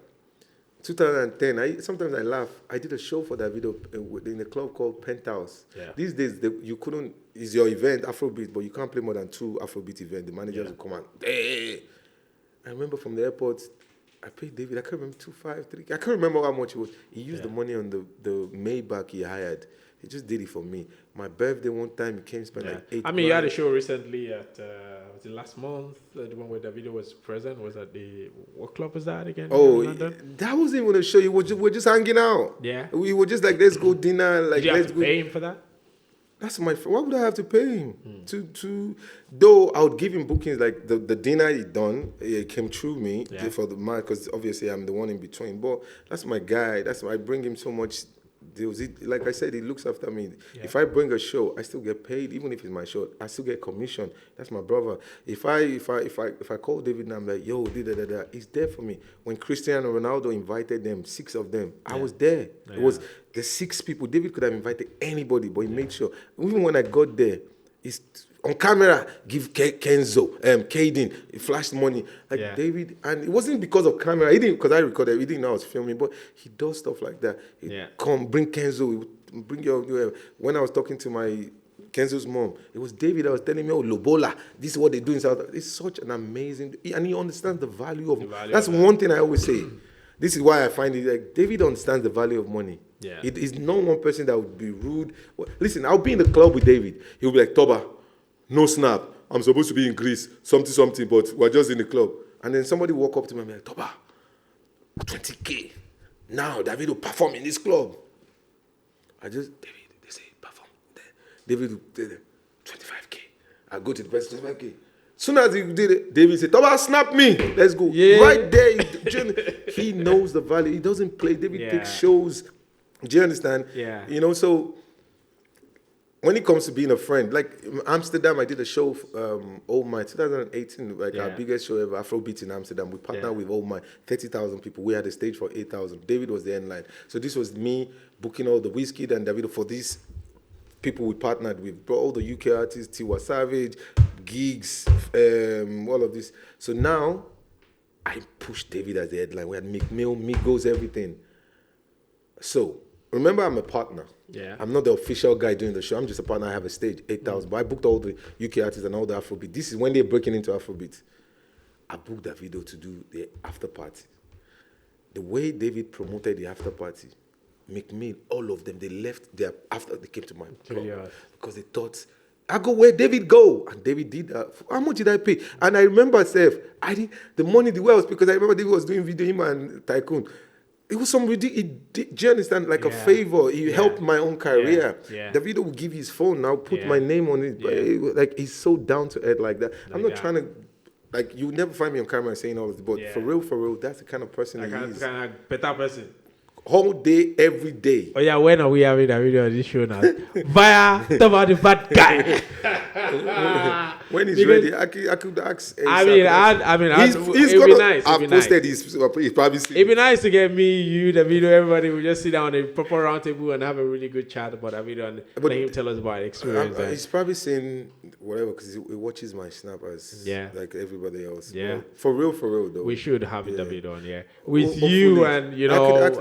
2010. Sometimes I laugh. I did a show for Davido in a club called Penthouse. Yeah. These days you couldn't. It's your event, Afrobeats, but you can't play more than 2 Afrobeat events. The managers will come out. Hey. I remember from the airport, I paid David. I can't remember 2, 5, 3. I can't remember how much it was. He used the money on the Maybach he hired. He just did it for me. My birthday one time, he came spend like 8. I mean, you had a show recently at was it last month? The one where Davido was present. Was at what club was that again? Oh, that wasn't even a show. We're just hanging out. Yeah, we were just like, let's go dinner. Like, did you have let's to pay him for that? That's my. Why would I have to pay him? Though I would give him bookings like the dinner he done. It came through me for the man because obviously I'm the one in between. But that's my guy. That's why I bring him so much deals. Like I said, he looks after me. Yeah. If I bring a show, I still get paid. Even if it's my show, I still get commission. That's my brother. If I call David and I'm like, yo, he's there for me. When Cristiano Ronaldo invited them, 6 of them, I was there. Yeah. It was the 6 people. David could have invited anybody, but he made sure. Even when I got there, he's on camera, give Caden, he flashed money. Like David, and it wasn't because of camera. He didn't, because I recorded, he didn't know I was filming, but he does stuff like that. Come, bring Kenzo, bring your, when I was talking to Kenzo's mom, it was David that was telling me, oh, Lobola, this is what they do in South Africa. It's such an amazing, and he understands the value of, that's one thing I always say. This is why I find it, like, David understands the value of money. Yeah. It is not one person that would be rude. Listen, I'll be in the club with David. He'll be like, Toba, no snap. I'm supposed to be in Greece, something, but we're just in the club. And then somebody walk up to me and be like, Toba, 20K. Now Davido perform in this club. David, they say, perform. David did 25K. I go to the person, 25K. Soon as he did it, David said, Toba, snap me. Let's go. Yeah. Right there. He knows the value. He doesn't play. David takes shows. Do you understand? Yeah. You know, so when it comes to being a friend, like Amsterdam, I did a show, Oh My, 2018, like our biggest show ever, Afrobeats in Amsterdam. We partnered with Oh My, 30,000 people. We had a stage for 8,000. David was the end line. So this was me booking all the Whiskey and Davido for these people we partnered with. Brought all the UK artists, Tiwa Savage, gigs, all of this. So now, I pushed David as the headline. We had McMill, Migos, everything. So, remember, I'm a partner. Yeah. I'm not the official guy doing the show. I'm just a partner. I have a stage, 8,000. But I booked all the UK artists and all the Afrobeat. This is when they're breaking into Afrobeat. I booked Davido to do the after party. The way David promoted the after party, McMill, all of them, they left there after they came to my club because they thought, I go where David go. And David did that. How much did I pay? And I remember, the money, the way I was, because I remember David was doing video, him and Tycoon. It was some ridiculous, do you understand? Like a favor. He helped my own career. Yeah. Davido will give his phone now, put my name on it. But like, he's so down to earth like that. I'm not trying to, like, you never find me on camera saying all this, but for real, that's the kind of person he is. Kind of better person. Whole day, every day. Oh yeah, when are we having a video on this show now? Via Toba the Bad Guy. When he's Because- ready, I could ask. It'd be nice. I've It'd be nice. posted his. He's probably seen. It'd be nice to get me, you, Davido, everybody. We just sit down at a proper round table and have a really good chat about Davido and let him tell us about the experience. He's probably seen whatever because he watches my snap as like everybody else. Yeah. But for real though. We should have Davido on here with Hopefully. you and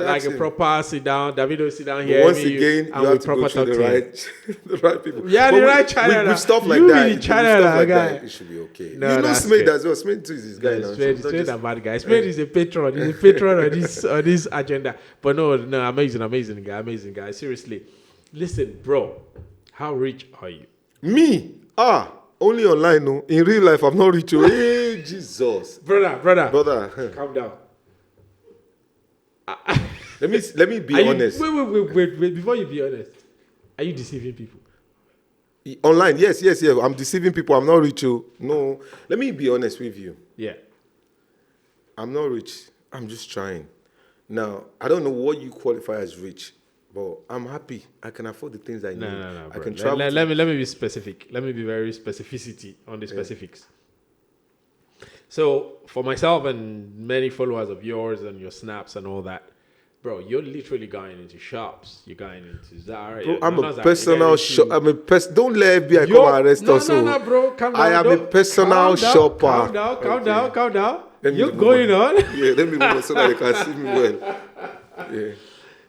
like a him. proper sit down. Davido sit down But here. once me, again, and you we have to go proper through talk the to him. right, the right people. Yeah, But the right channel. With stuff like You that, be the with channel, stuff like guy. that, it should be okay. No, you know that's Smith good. as well. Smith is this guy now. Smith a bad guy. Smith is a patron. He's a patron on this agenda. But no, amazing guy. Seriously, listen, bro. How rich are you? Me? Only online, no. In real life, I'm not rich. Hey, Jesus. Brother. Calm down. Let me be honest. Wait. Before you be honest, are you deceiving people? Online, yes. I'm deceiving people. I'm not rich. No. Let me be honest with you. Yeah. I'm not rich. I'm just trying. Now, I don't know what you qualify as rich, but I'm happy. I can afford the things I need. No, I bro. can travel. Let me be specific. Let me be very specificity on the specifics. So, for myself and many followers of yours and your snaps and all that, bro, you're literally going into shops. You're going into Zara. Bro, I'm a personal shopper. Don't let FBI come and arrest us. No, bro. Calm down. I am a personal shopper. Calm down. You're going on. Yeah, let me move on so that they can see me well. Yeah.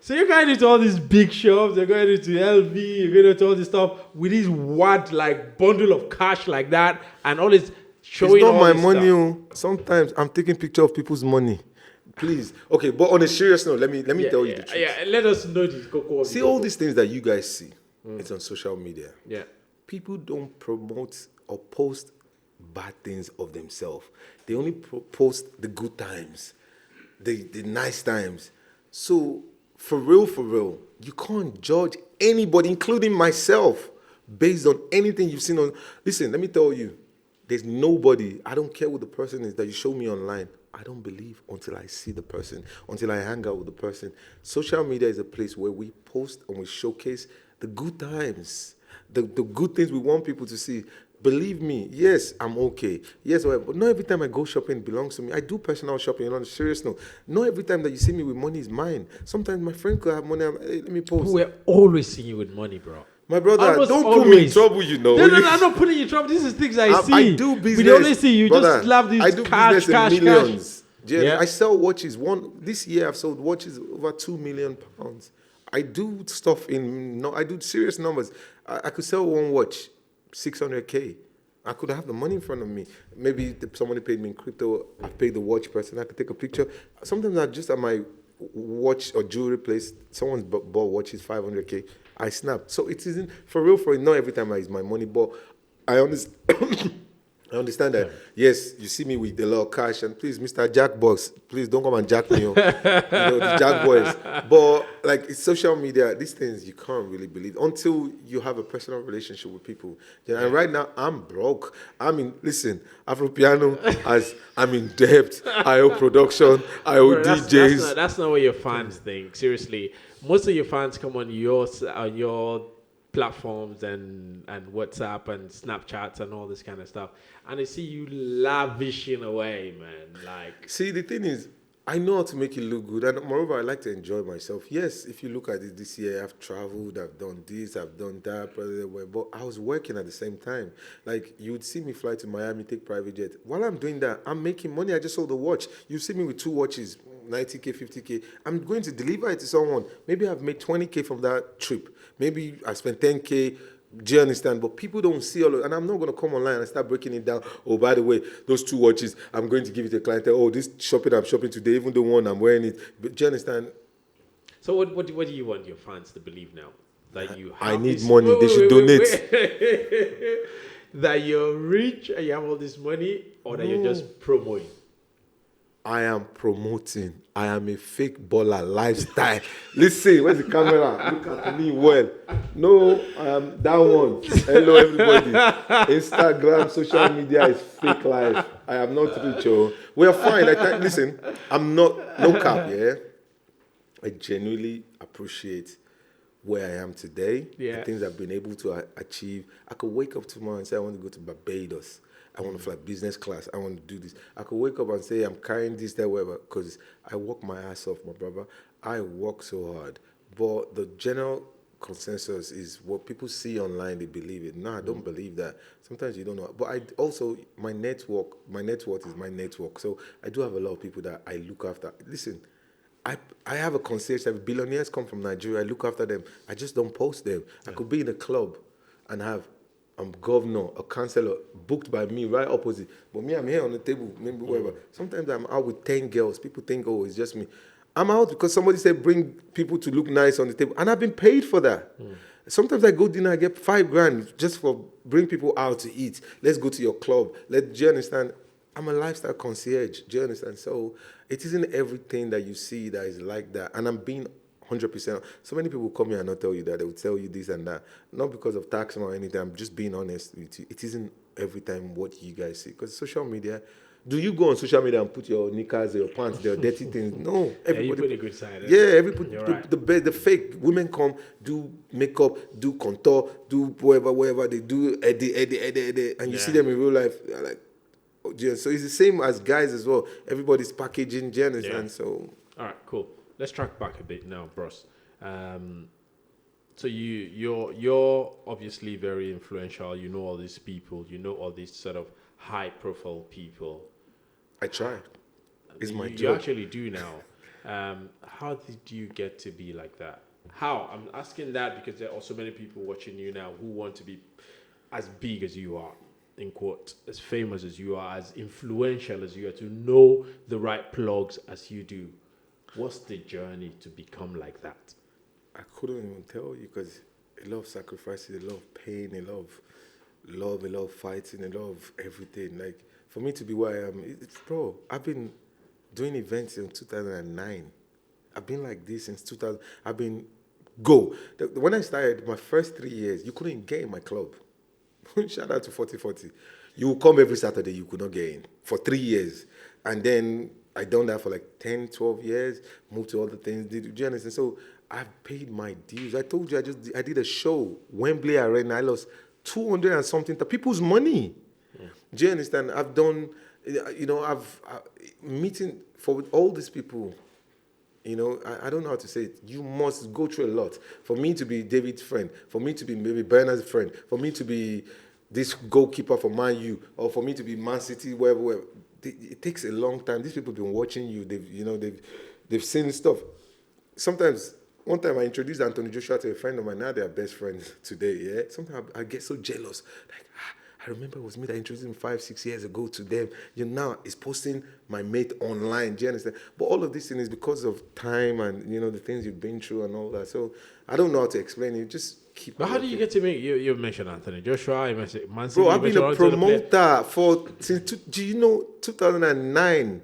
So you're going into all these big shops. You're going into LV. You're going into all this stuff with this like bundle of cash like that and all this showing. It's not all my this money. stuff. Sometimes I'm taking picture of people's money. Please. Okay, but on a serious note, let me tell you the truth. Yeah, let us know this. See all these things that you guys see. It's on social media. Yeah. People don't promote or post bad things of themselves. They only post the good times, the nice times. So for real, you can't judge anybody, including myself, based on anything you've seen on. Listen, let me tell you, there's nobody. I don't care who the person is that you show me online. I don't believe until I see the person, until I hang out with the person. Social media is a place where we post and we showcase the good times, the good things we want people to see. Believe me, yes, I'm okay. Yes, but not every time I go shopping belongs to me. I do personal shopping on a serious note. Not every time that you see me with money is mine. Sometimes my friend could have money. Hey, let me post. We're always seeing you with money, bro. My brother, Almost don't put always. me in trouble, you know. No, I'm not putting you in trouble. This is things I see. I do business. We only see you brother, just love these I do cash. business in millions. Yeah. I sell watches. This year I've sold watches over £2 million. I do stuff I do serious numbers. I could sell one watch, 600K. I could have the money in front of me. Maybe somebody paid me in crypto. I paid the watch person. I could take a picture. Sometimes I just at my watch or jewelry place, someone's bought watches 500K. I snap. So it isn't for real. Not every time I use my money, but I understand. I understand that. Yes, you see me with a lot of cash, and please, Mr. Jack Box, please don't come and jack me. The Jack Boys. But like it's social media, these things you can't really believe until you have a personal relationship with people. And right now, I'm broke. Afro Piano, I'm in debt. I owe production. I owe DJs. That's not what your fans think. Seriously, most of your fans come on your platforms and WhatsApp and Snapchats and all this kind of stuff, and I see you lavishing away, man. Like, see, the thing is, I know how to make it look good, and moreover, I like to enjoy myself. Yes, if you look at it this year, I've traveled, I've done this, I've done that, but I was working at the same time. Like, you would see me fly to Miami, take private jet. While I'm doing that, I'm making money. I just sold a watch. You see me with 2 watches, 90K, 50K. I'm going to deliver it to someone. Maybe I've made 20K from that trip. Maybe I spent 10K. Do you understand? But people don't see all of it. And I'm not going to come online and start breaking it down. Oh, by the way, those 2 watches, I'm going to give it to a client. Oh, this shopping I'm shopping today, even the one I'm wearing it. But do you understand? So what do you want your fans to believe now? That you have I need money. They should donate. That you're rich and you have all this money, or that you're just promoting? I am promoting. I am a fake baller lifestyle. Listen, where's the camera? Look at me well. No, I am that one. Hello, everybody. Instagram, social media is fake life. I am not rich. We are fine. Listen, I'm not, no cap, yeah? I genuinely appreciate where I am today, Yeah. the things I've been able to achieve. I could wake up tomorrow and say, I want to go to Barbados. I want to fly business class. I want to do this. I could wake up and say, I'm carrying this, that, whatever, because I work my ass off, my brother. I work so hard. But the general consensus is what people see online, they believe it. No, I don't believe that. Sometimes you don't know. But I also, my network is my network. So I do have a lot of people that I look after. Listen, I have a concierge that billionaires come from Nigeria. I look after them. I just don't post them. I could be in a club and have a governor, a councillor booked by me right opposite. But me, I'm here on the table, maybe whatever. Sometimes I'm out with 10 girls. People think, oh, it's just me. I'm out because somebody said bring people to look nice on the table. And I've been paid for that. Sometimes I go dinner, I get $5,000 just for bring people out to eat. Let's go to your club. Do you understand? I'm a lifestyle concierge. Do you understand? So it isn't everything that you see that is like that. And I'm being 100%. So many people come here and not tell you that. They will tell you this and that. Not because of taxing or anything. I'm just being honest with you. It isn't every time what you guys see. Because social media, do you go on social media and put your knickers, your pants, their dirty things? No. Yeah, you put a good side. Yeah, everybody. Right. The fake women come, do makeup, do contour, do whatever they do, edit, and you see them in real life. They're like, oh, yeah. So it's the same as guys as well. Everybody's packaging, do you understand? Yeah. So. All right, cool. Let's track back a bit now, bros. So you're obviously very influential. You know all these people. You know all these sort of high-profile people. I try. It's my job. You actually do now. How did you get to be like that? How? I'm asking that because there are also many people watching you now who want to be as big as you are, in quotes, as famous as you are, as influential as you are, to know the right plugs as you do. What's the journey to become like that? I couldn't even tell you because a lot of sacrifices, a lot of pain, a lot of love, a lot of fighting, a lot of everything. Like, for me to be where I am, bro, I've been doing events since 2009. I've been like this since 2000. When I started, my first 3 years, you couldn't get in my club. Shout out to 4040. You would come every Saturday, you could not get in for 3 years. And then I done that for like 10, 12 years, moved to other things. Do you understand? So I've paid my dues. I told you, I did a show, Wembley Arena. I lost 200 and something, people's money. Do you understand? I've done, I've meeting for all these people. I don't know how to say it. You must go through a lot. For me to be David's friend, for me to be maybe Bernard's friend, for me to be this goalkeeper for Man U, or for me to be Man City, wherever. It takes a long time. These people have been watching you. They've seen stuff. Sometimes, one time I introduced Anthony Joshua to a friend of mine. Now they are best friends today. Yeah. Sometimes I get so jealous. Like, I remember it was me that introduced him 5-6 years ago to them. Now he's posting my mate online. Do you understand? But all of this thing is because of time and the things you've been through and all that. So I don't know how to explain it. Just keep. But how do you get to make? You've mentioned Anthony Joshua. You mentioned Man City. Bro, I've been a promoter since 2009.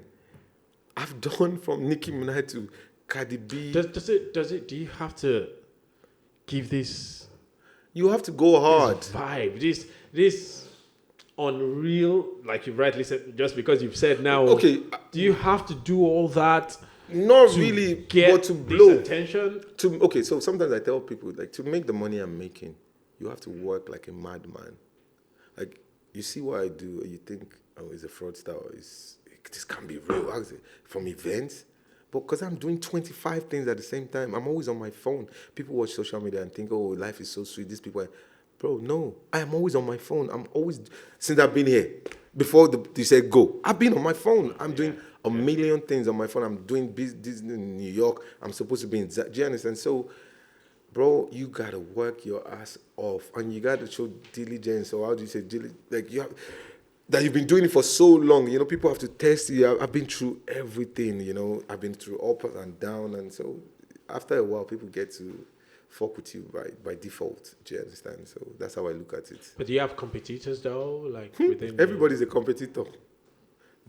I've done from Nicki Minaj to Cardi B. Does it? Do you have to give this? You have to go hard. This vibe. This unreal, like you rightly said, just because you've said now. Okay. Do you have to do all that? Not really, but to blow attention. So sometimes I tell people, like, to make the money I'm making, you have to work like a madman. Like, you see what I do, you think, oh, it's a fraudster, or this can't be real. From events. But because I'm doing 25 things at the same time, I'm always on my phone. People watch social media and think, oh, life is so sweet. These people bro, no. I am always on my phone. I'm always, since I've been here, before they said go, I've been on my phone. I'm doing a million things on my phone. I'm doing business in New York. I'm supposed to be in Janice. And so, bro, you got to work your ass off. And you got to show diligence. Or how do you say diligence? Like, that you've been doing it for so long. People have to test you. I've been through everything, I've been through up and down. And so, after a while, people get to fuck with you by default. Do you understand? So that's how I look at it. But do you have competitors though? Like within everybody's a competitor.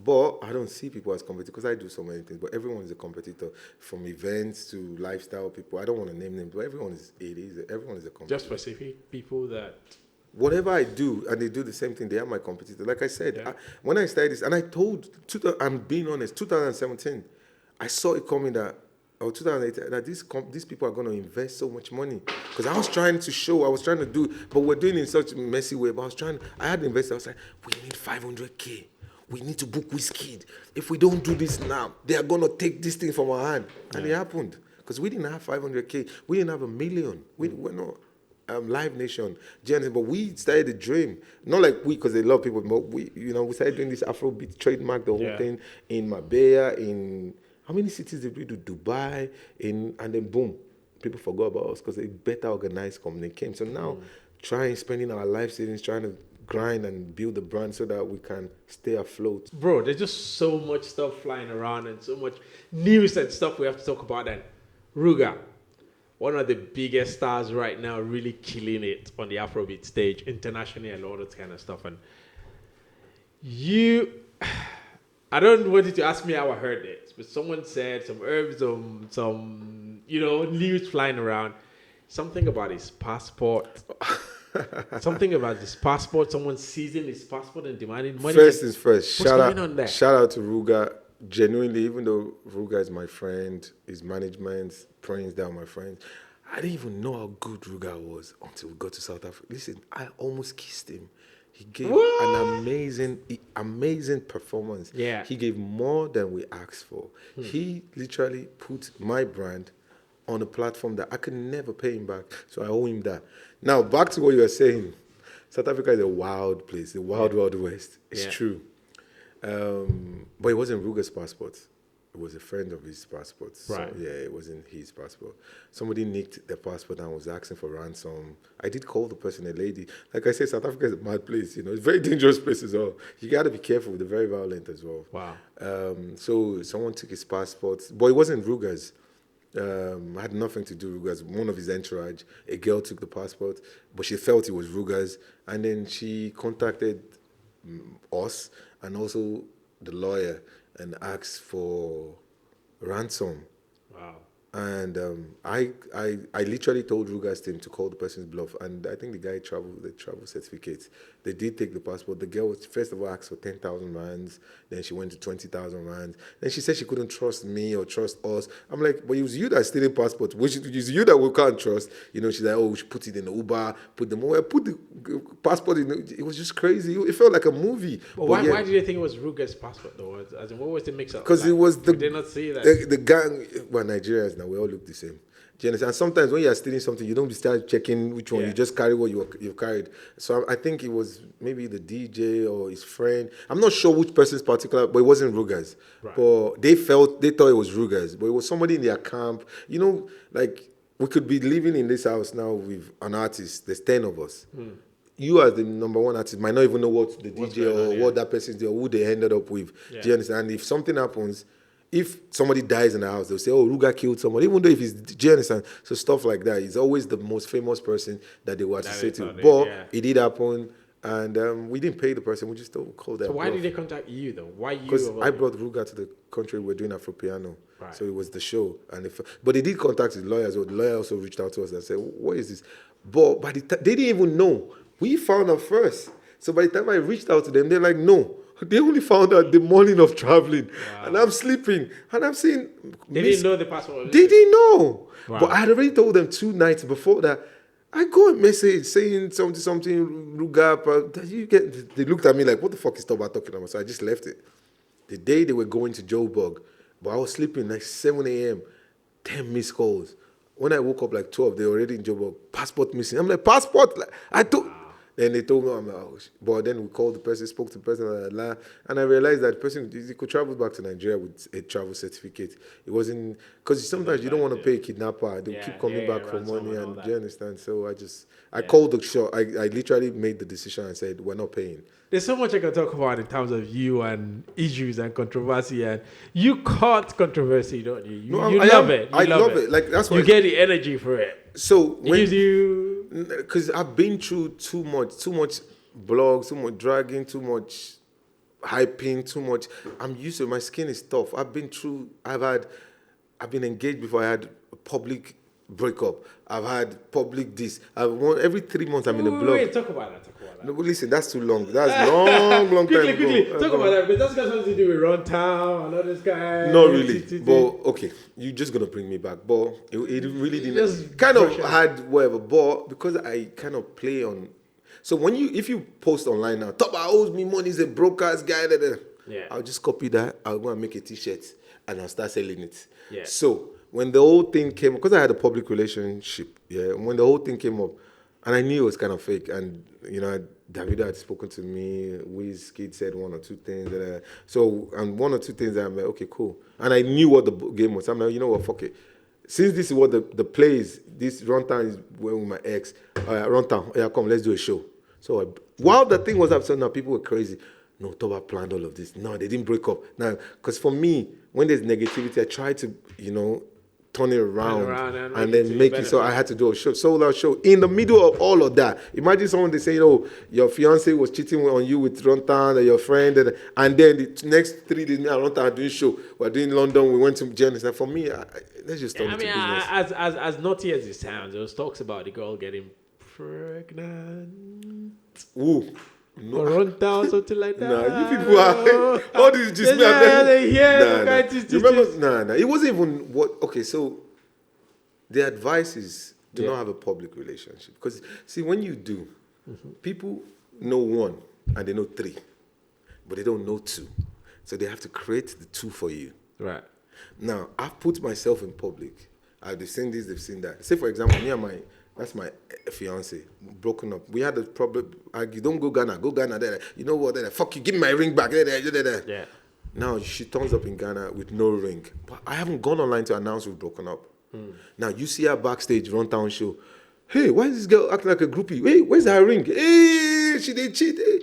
But I don't see people as competitors because I do so many things. But everyone is a competitor, from events to lifestyle people. I don't want to name names, but everyone is a competitor. Just specific people that. Whatever I do, and they do the same thing, they are my competitor. Like I said, when I started this, and I'm being honest, 2017, I saw it coming that or 2008 that these people are going to invest so much money. Because I was trying to do, but we're doing it in such a messy way. But I had invested. I was like, we need 500K. We need to book Wizkid. If we don't do this now, they are going to take this thing from our hand. And it happened. Because we didn't have 500K. We didn't have 1 million. We're not Live Nation. But we started the dream. Not like we, because a lot of people, but we started doing this Afrobeat, trademark the whole thing in Marbella, in how many cities did we do? Dubai, and then boom, people forgot about us because a better organized company came. So now, spending our life savings, trying to grind and build a brand so that we can stay afloat. Bro, there's just so much stuff flying around and so much news and stuff we have to talk about. And Ruga, one of the biggest stars right now, really killing it on the Afrobeat stage, internationally and all that kind of stuff. And I don't want you to ask me how I heard this, but someone said some herbs, some news flying around, something about his passport. Something about his passport. Someone seizing his passport and demanding money. First is first. What's going on there? Shout out to Ruga. Genuinely, even though Ruga is my friend, his management, Prince, they are my friends. I didn't even know how good Ruga was until we got to South Africa. Listen, I almost kissed him. He gave an amazing performance. Yeah. He gave more than we asked for. He literally put my brand on a platform that I could never pay him back. So I owe him that. Now, back to what you were saying. South Africa is a wild place, the wild west. It's true. But it wasn't Ruga's passport. It was a friend of his passport. Right. So, it wasn't his passport. Somebody nicked the passport and was asking for ransom. I did call the person a lady. Like I said, South Africa is a mad place. It's a very dangerous place as well. You got to be careful. They're very violent as well. Wow. So someone took his passport. But it wasn't Ruga's. Had nothing to do with Ruga's. One of his entourage, a girl took the passport, but she felt it was Ruga's. And then she contacted us and also the lawyer and asked for ransom. Wow. And I literally told Ruga's team to call the person's bluff, and I think the guy the travel certificates. They did take the passport. The girl was first of all asked for 10,000 rands, then she went to 20,000 rands. Then she said she couldn't trust me or trust us. I'm like, but it was you that stealing passport. Which is you that we can't trust. She's like, oh, we should put it in the Uber, put the passport in. It was just crazy. It felt like a movie. But why did they think it was Ruga's passport though? As in, what was the mix-up? Because it was did they not see that? The gang. Well, Nigerians now, we all look the same. Do you understand? Sometimes when you are stealing something, you don't start checking which one. You just carry what you've carried. So I think it was maybe the DJ or his friend. I'm not sure which person's particular, but it wasn't Ruga's. Right. But they thought it was Ruga's, but it was somebody in their camp. Like we could be living in this house now with an artist. There's 10 of us. You as the number one artist might not even know what the DJ or what that person's doing, or who they ended up with. Yeah. Do you understand? And if something happens, if somebody dies in the house, they'll say, oh, Ruga killed somebody, even though if it's, do you understand? So stuff like that. It's always the most famous person that they were associated to. But it did happen, and we didn't pay the person. We just don't call that. So why did they contact you, though? Why you? Because I brought Ruga to the country. We're doing Afro Piano. Right. So it was the show. But they did contact the lawyers. The lawyer also reached out to us and said, what is this? But by they didn't even know. We found out first. So by the time I reached out to them, they're like, no. They only found out the morning of traveling. Wow. And I'm sleeping. And I'm saying... They didn't know the passport. They didn't know. Wow. But I had already told them 2 nights before that. I got a message saying something, Ruga. They looked at me like, what the fuck is Toba talking about? So I just left it. The day they were going to Joburg, but I was sleeping like 7 a.m., 10 missed calls. When I woke up like 12, they were already in Joburg. Passport missing. I'm like, passport? Then they told me, I'm like, oh, but then we called the person, spoke to the person, and I realized that the person, he could travel back to Nigeria with a travel certificate. It wasn't, because sometimes you don't want to pay a kidnapper. They'll keep coming back for money, and do you understand? So I called the shop. I literally made the decision and said, we're not paying. There's so much I can talk about in terms of you and issues and controversy, and you caught controversy, don't you? You love it. I love it. Like that's why you get the energy for it. So it gives you. Because I've been through too much blogs, too much dragging, too much hyping, too much. I'm used to it. My skin is tough. I've been engaged before. I had public breakup. I've had public this. I've won every 3 months. I'm in a blog. Wait, talk about that. No, but listen, that's too long. That's long time Quickly, ago. talk about that. But that's got something to do with Runtown and all this guy. Not really. But okay, you're just gonna bring me back. But it really didn't. Just Kind of brush it. had whatever. But because I kind of play on. So if you post online now, Toba owes me money. He's a broadcast guy. Yeah. I'll just copy that. I'll go and make a T-shirt and I'll start selling it. Yeah. So when the whole thing came, because I had a public relationship, when the whole thing came up, and I knew it was kind of fake, and Davido had spoken to me, Wizkid said one or two things, and one or two things, I'm like, okay, cool. And I knew what the game was. I'm like, you know what, fuck it. Since this is what the play is, this Runtown is with my ex, Runtown, come, let's do a show. So while the thing was up, so now people were crazy. No, Toba planned all of this. No, they didn't break up. Now, because for me, when there's negativity, I try to, turn it around and then make it. So I had to do a show, sold out show in the middle of all of that. Imagine someone they say, your fiance was cheating on you with Runtown and your friend, and then the next 3 days, me and Runtown are doing show. We're doing London. We went to Janice. And for me, let's just turn it to business. As naughty as it sounds, there was talks about the girl getting pregnant. Ooh. No. Or Runtown, something like that. Nah, you people are all this just me. Nah. It wasn't even what. Okay, so the advice is do not have a public relationship, because see, when you do, people know 1 and they know 3, but they don't know 2, so they have to create the 2 for you. Right. Now I've put myself in public. They've seen this, they've seen that. Say for example, that's my fiance, broken up. We had a problem. You don't go Ghana. Go Ghana there. You know what? Fuck you. Give me my ring back. There. Yeah. Now she turns up in Ghana with no ring. But I haven't gone online to announce we've broken up. Now you see her backstage, Runtown show. Hey, why is this girl acting like a groupie? Hey, where's her ring? Hey, she did cheat. Hey.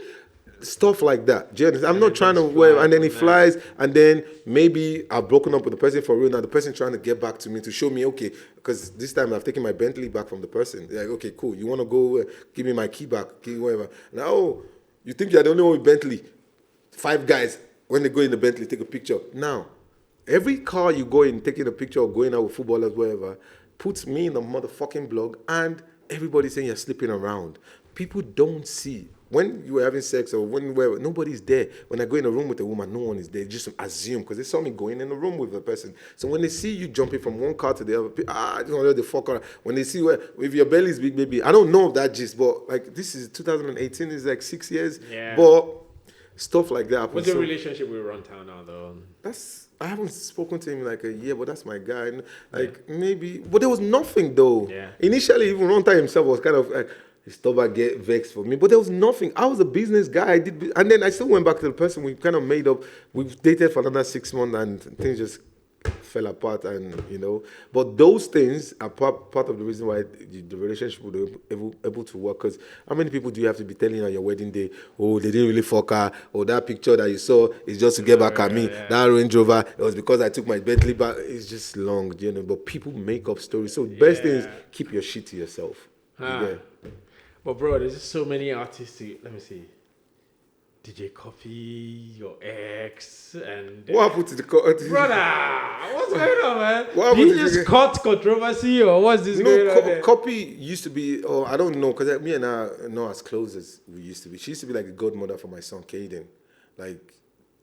Stuff like that. Do you understand? I'm not trying to wear, and then he flies, and then maybe I've broken up with the person for real. Now the person trying to get back to me to show me, okay, because this time I've taken my Bentley back from the person. They're like, okay, cool. You want to go give me my key back, whatever. Now, you think you're the only one with Bentley? 5 guys, when they go in the Bentley, take a picture. Now, every car you go in, taking a picture or going out with footballers, whatever, puts me in the motherfucking blog, and everybody saying you're sleeping around. People don't see. When you were having sex or wherever, nobody's there. When I go in a room with a woman, no one is there. Just assume, because they saw me going in a room with a person. So when they see you jumping from one car to the other, just want to the fuck out. When they see if your belly is big, baby, I don't know that gist, but like this is 2018, is like 6 years. Yeah. But stuff like that. What's your relationship with Runtown now, though? I haven't spoken to him in like a year, but that's my guy. Like maybe, but there was nothing though. Yeah. Initially, even Runtown himself was kind of like, Toba get vexed for me, but there was nothing. I was a business guy. And then I still went back to the person. We kind of made up. We dated for another 6 months, and things just fell apart. And but those things are part of the reason why the relationship was able to work. Because how many people do you have to be telling on your wedding day? Oh, they didn't really fuck her. Or that picture that you saw is just to get back at me. Yeah. That Range Rover, it was because I took my Bentley back. It's just long, But people make up stories. So the best thing is keep your shit to yourself. But bro, there's just so many artists. Let me see. DJ Copy, your ex, and what happened to the brother? What's going on, man? Did you just cut Controversy, or what's this going on there? Copy used to be. Oh, I don't know, because me and her are not as close as we used to be. She used to be like a godmother for my son, Caden. Like,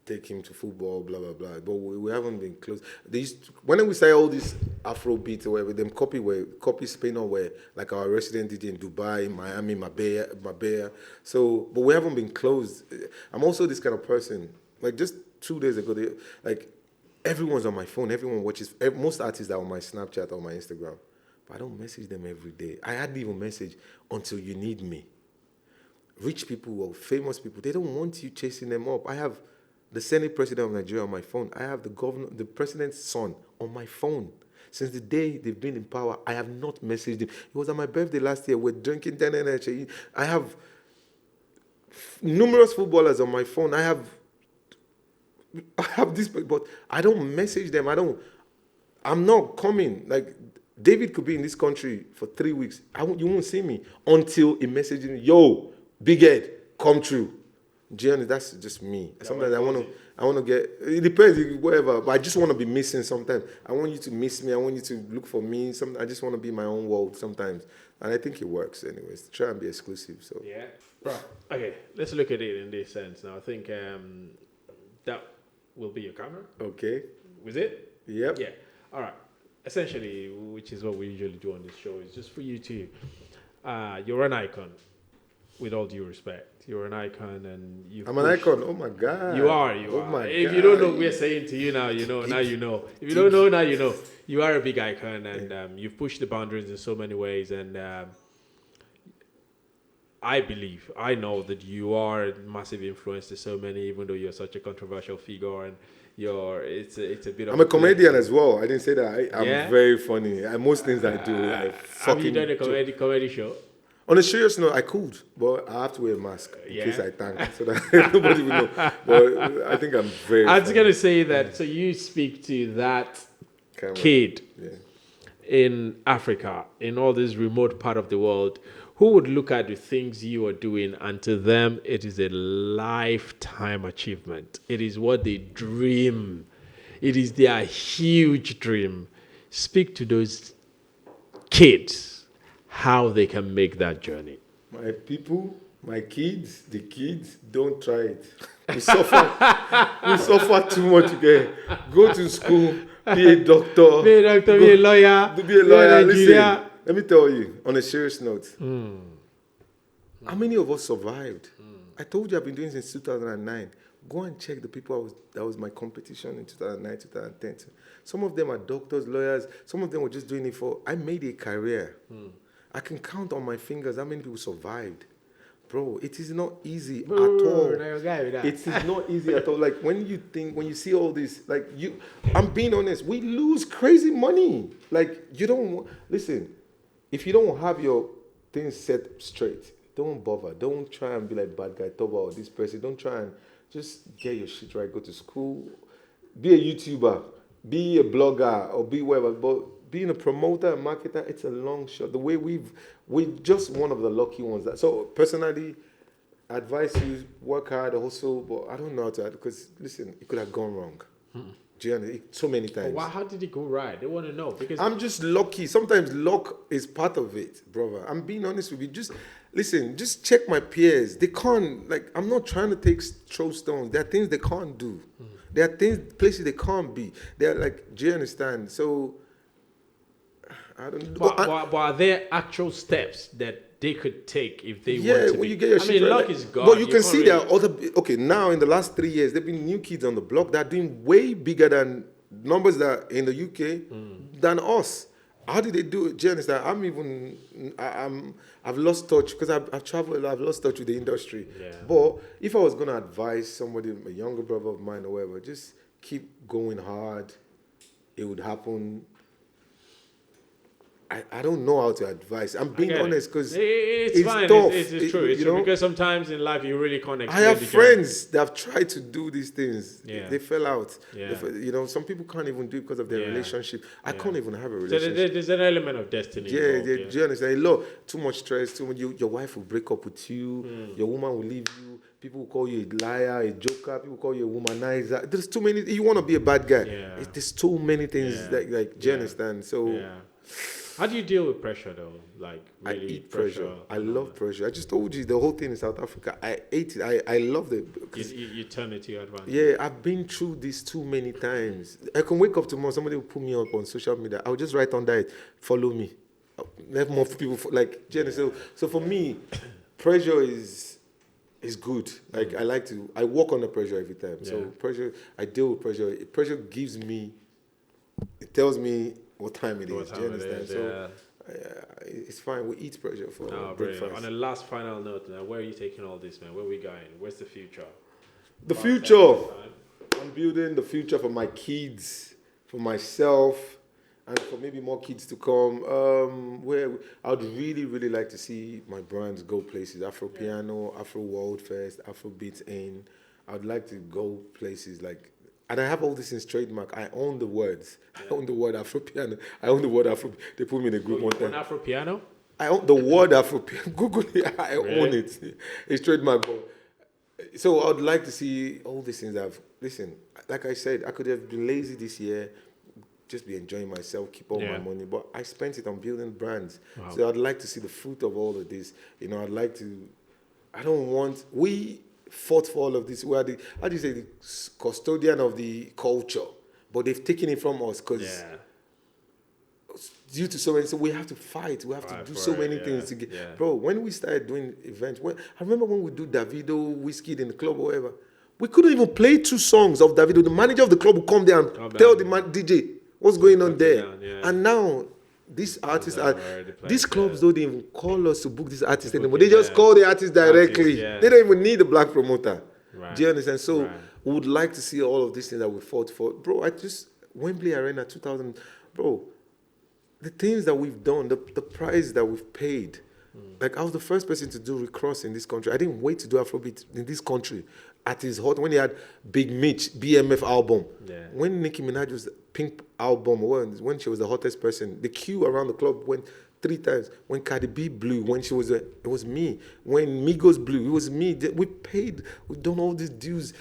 take him to football, blah, blah, blah. But we haven't been close. When we say all these Afrobeats or whatever, them Copy Spain were like our resident DJ in Dubai, Miami, Marbella. So, but we haven't been close. I'm also this kind of person. Like just 2 days ago, everyone's on my phone. Everyone watches. Most artists are on my Snapchat or my Instagram. But I don't message them every day. I hardly even message until you need me. Rich people or famous people, they don't want you chasing them up. I have the Senate president of Nigeria on my phone. I have the president's son on my phone. Since the day they've been in power, I have not messaged him. It was on my birthday last year. We're drinking 10 NH. I have numerous footballers on my phone. I have this, but I don't message them. I'm not coming. Like, David could be in this country for 3 weeks. You won't see me until he messages me, yo, big head, come true. Gianni, that's just me. Sometimes I want to get. It depends, whatever. But I just want to be missing sometimes. I want you to miss me. I want you to look for me. I just want to be in my own world sometimes, and I think it works. Anyways, try and be exclusive. So yeah, right. Okay, let's look at it in this sense now. I think that will be your camera. Okay. Was it? Yep. Yeah. All right. Essentially, which is what we usually do on this show, is just for you to. You're an icon. With all due respect, you're an icon, and you. I'm an icon. Oh my God. You are. You are. My if God. you don't know, we're saying to you now. You know. Now you know. If you don't know, now you know. You are a big icon, and you've pushed the boundaries in so many ways. And I know that you are a massive influence to so many, even though you're such a controversial figure, and it's a bit of. I'm a comedian as well. I didn't say that. I'm Yeah? very funny. Most things I do, I fucking. Have you done a comedy show? On a serious note, I could, but I have to wear a mask in Yeah. case I tank, so that nobody will know. But I think I'm very. I was funny. gonna say that. So you speak to that Camera. kid Yeah. in Africa, in all this remote part of the world, who would look at the things you are doing, and to them, it is a lifetime achievement. It is what they dream. It is their huge dream. Speak to those kids, how they can make that journey. My people, my kids, the kids, don't try it. We suffer too much again. Go to school, be a doctor. Be a doctor, be a lawyer. Be a lawyer. Be a Listen, let me tell you, on a serious note, how many of us survived? I told you I've been doing this since 2009. Go and check the people that was my competition in 2009, 2010. Some of them are doctors, lawyers. Some of them were just doing it for, I made a career. I can count on my fingers how many people survived. Bro, it is not easy at all. It is not easy at all. Like when you see all this, like I'm being honest, we lose crazy money. Like listen, if you don't have your things set straight, don't bother. Don't try and be like BadGuy Toba or this person. Don't try and just get your shit right. Go to school, be a YouTuber, be a blogger, or be whatever. But being a promoter, a marketer, it's a long shot. The way we're just one of the lucky ones. So personally, advise you work hard, also, but I don't know how to, because listen, it could have gone wrong. Do you understand? So many times. Well, how did it go right? They want to know because I'm just lucky. Sometimes luck is part of it, brother. I'm being honest with you. Just check my peers. They can't, I'm not trying to throw stones. There are things they can't do. There are places they can't be. They're do you understand? So, I don't know. But are there actual steps that they could take if they want to when be? you get your shit right, luck is gone. But you can see there are other. Okay, now in the last 3 years, there have been new kids on the block that are doing way bigger than numbers that are in the UK than us. How did they do it? Do you understand? I've lost touch because I've traveled a lot. I've lost touch with the industry. Yeah. But if I was gonna advise somebody, a younger brother of mine or whatever, just keep going hard. It would happen. I don't know how to advise. I'm being honest because it's fine. tough. It's true. It's true because sometimes in life you really can't explain. I have friends that have tried to do these things. Yeah. They fell out. Yeah. Some people can't even do it because of their relationship. I can't even have a So relationship. there's an element of destiny. Involved, Do you understand? Look, too much stress. Your wife will break up with you. Your woman will leave you. People will call you a liar, a joker. People will call you a womanizer. There's too many. You want to be a bad guy. Yeah. There's too many things. Do you understand? So. Yeah. How do you deal with pressure though? Really I eat pressure. I love pressure. I just told you the whole thing in South Africa. I ate it. I love it. You turn it to your advantage. Yeah, I've been through this too many times. I can wake up tomorrow, somebody will put me up on social media. I'll just write on that, follow me. Let more people, so for me, pressure is good. I work under pressure every time. Yeah. So pressure, I deal with pressure. Pressure it tells me what time it is. Do you understand? It's fine. We eat pressure for breakfast. On a last final note, now, where are you taking all this, man? Where are we going? Where's the future? The future. I'm building the future for my kids, for myself, and for maybe more kids to come. Where I'd really, really like to see my brands go places. Afro Piano, Afro World Fest, Afrobeats in. I'd like to go places and I have all this in trademark. I own the words. I own the word Afro Piano. I own the word Afro. They put me in a group one time. Afro Piano? I own the word Afro Piano. Google it. I own it. It's trademark. But So I'd like to see all these things. Listen, like I said, I could have been lazy this year, just be enjoying myself, keep all my money, but I spent it on building brands. Wow. So I'd like to see the fruit of all of this. I'd like to. We fought for all of this. We are the, how do you say, the custodian of the culture, but they've taken it from us because due to so many, so we have to fight. We have to do so many things to get. Yeah. Bro, when we started doing events, I remember when we do Davido, Whiskey in the club or whatever, we couldn't even play 2 songs of Davido. The manager of the club would come there and tell the DJ what's going on there. And now, these artists these clubs don't even call us to book this artist anymore. They just call the artist directly. They don't even need a black promoter. Right. Do you understand? So we would like to see all of these things that we fought for. Bro, Wembley Arena 2000, bro, the things that we've done, the price that we've paid. Like, I was the first person to do Recross in this country. I didn't wait to do Afrobeat in this country. At his hot, when he had Big Mitch, BMF album. Yeah. When Nicki Minaj was Pink album, when she was the hottest person, the queue around the club went 3 times. When Cardi B blew, when she was it was me. When Migos blew, it was me. We paid, we've done all these dues.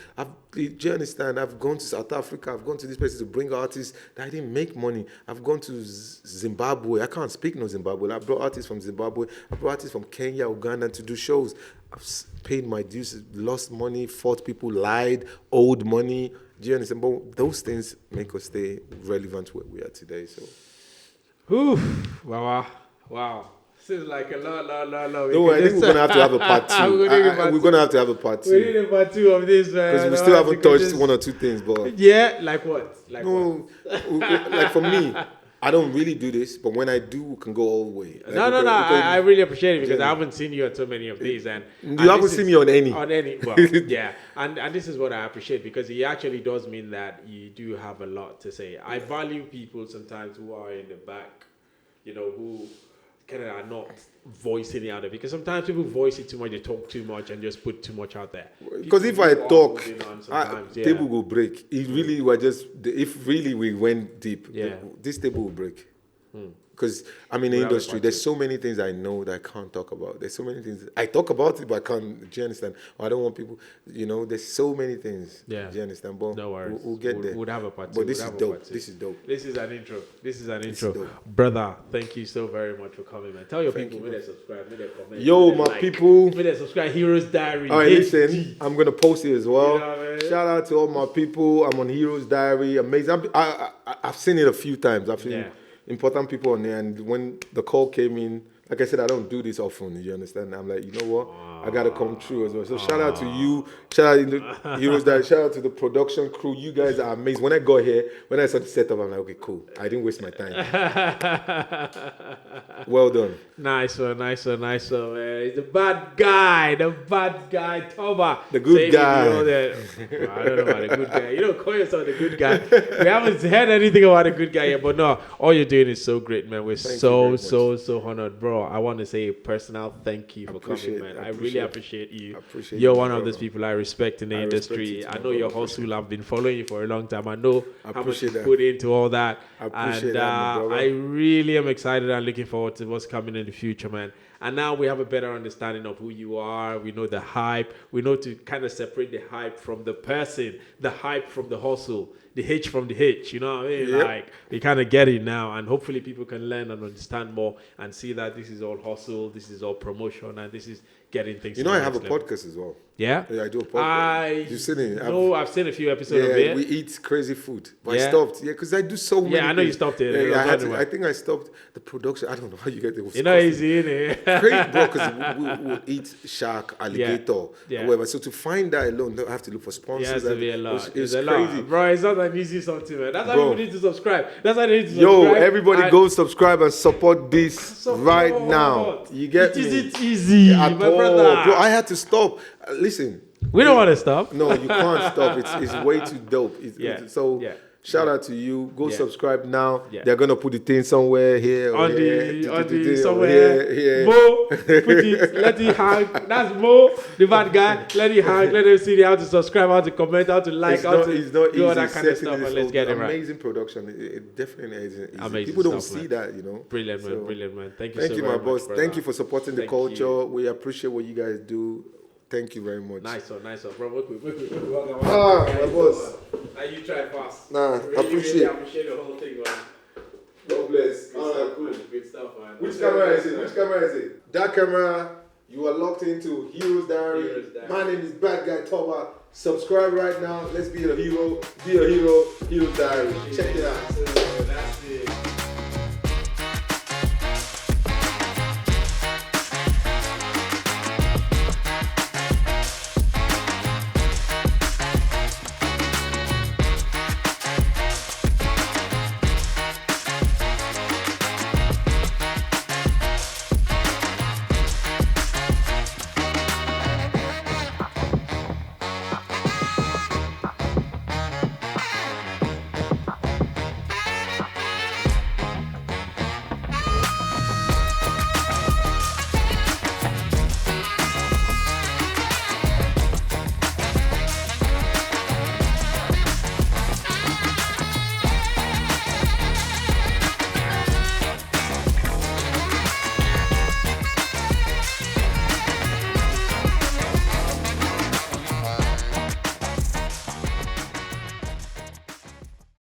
Do you understand? I've gone to South Africa, I've gone to these places to bring artists that I didn't make money. I've gone to Zimbabwe. I can't speak no Zimbabwe. I brought artists from Zimbabwe. I brought artists from Kenya, Uganda to do shows. I've paid my dues, lost money, fought people, lied, owed money. Do you understand? But those things make us stay relevant where we are today. So, wow. This is like a lot. No, I think we're going to have to have a part 2. We're going to have to have a part 2. We need a part 2 of this, man. Because we still haven't touched 1 or 2 things. But yeah, like what? Like for me, I don't really do this, but when I do, we can go all the way. Like I really appreciate it because I haven't seen you on so many of these. And you haven't seen me on any. On any, well, yeah. And this is what I appreciate because it actually does mean that you do have a lot to say. I value people sometimes who are in the back, who kind of are not voicing it out there because sometimes people voice it too much, they talk too much and just put too much out there. Because if I talk, table will break. It really was just, if really we went deep, this table will break. Because I'm in the industry, there's so many things I know that I can't talk about. There's so many things, I talk about it, but I can't, do you understand? Or I don't want people, there's so many things. Yeah. Do you understand? But no worries. We'll get there. We'll have a part 2. But this is dope. This is dope. This is an intro. Brother, thank you so very much for coming, man. Tell your people where they subscribe, where they comment. Yo, my people. Where they subscribe, Heroes Diary. All right, listen, I'm going to post it as well. Shout out to all my people. I'm on Heroes Diary. Amazing. I've seen it a few times. I've seen important people on there, and when the call came in, like I said, I don't do this often, you understand? I'm like, you know what? I got to come through as well. So shout out to you. Shout out to the Heroes Diary. Shout out to the production crew. You guys are amazing. When I got here, when I saw the setup, I'm like, okay, cool. I didn't waste my time. Well done. Nice one, man. He's the bad guy, Toba. The good guy. I don't know about the good guy. You don't call yourself the good guy. We haven't heard anything about the good guy yet, but no, all you're doing is so great, man. We're so honored, bro. I want to say a personal thank you for coming, man. I really appreciate you. You're one of those people I respect in the industry. I know your hustle. I've been following you for a long time. I know how much you put into all that. I really am excited and looking forward to what's coming in the future, man. And now we have a better understanding of who you are. We know the hype. We know to kind of separate the hype from the person, the hype from the hustle, the H from the H. You know what I mean? Yep. Like, we kind of get it now. And hopefully people can learn and understand more and see that this is all hustle, this is all promotion, and this is getting things. I have a podcast as well. Yeah? Yeah, I do a podcast. You've seen it? I've seen a few episodes of it. We eat crazy food. But I stopped. Yeah, because I do so many I know things. You stopped it. I think I stopped the production. I don't know how you get it. It's not easy, innit? Crazy, bro, because we'll eat shark, alligator, or whatever. So to find that alone, I have to look for sponsors. It has to be a lot. It's crazy. Lot. Bro, it's not an easy something, man. That's why people need to subscribe. Everybody go subscribe and support this right now. You get me? It isn't easy, my brother. Bro, I had to stop. Listen. We don't want to stop. No, you can't stop. It's way too dope. Shout out to you. Go subscribe now. Yeah. They're gonna put the thing somewhere here or somewhere here. Mo, put it. Let it hang. That's Mo, the bad guy. Let it hang. Let them see how to subscribe, how to comment, how to like, how to do all that kind of stuff. And let's get it right. Amazing production. It definitely is. Amazing. People don't see that, Brilliant, man. Brilliant, man. Thank you, my boss. Thank you for supporting the culture. We appreciate what you guys do. Thank you very much. Nice one, bro. My boss. Now you try fast. Nah, Really appreciate the whole thing, man. God bless. Alright, cool. Good stuff, man. Which camera is it? That camera, you are locked into Heroes Diary. My name is BadGuy Toba. Subscribe right now. Let's be a hero. Be a hero. Heroes Diary. Check it out. That's it.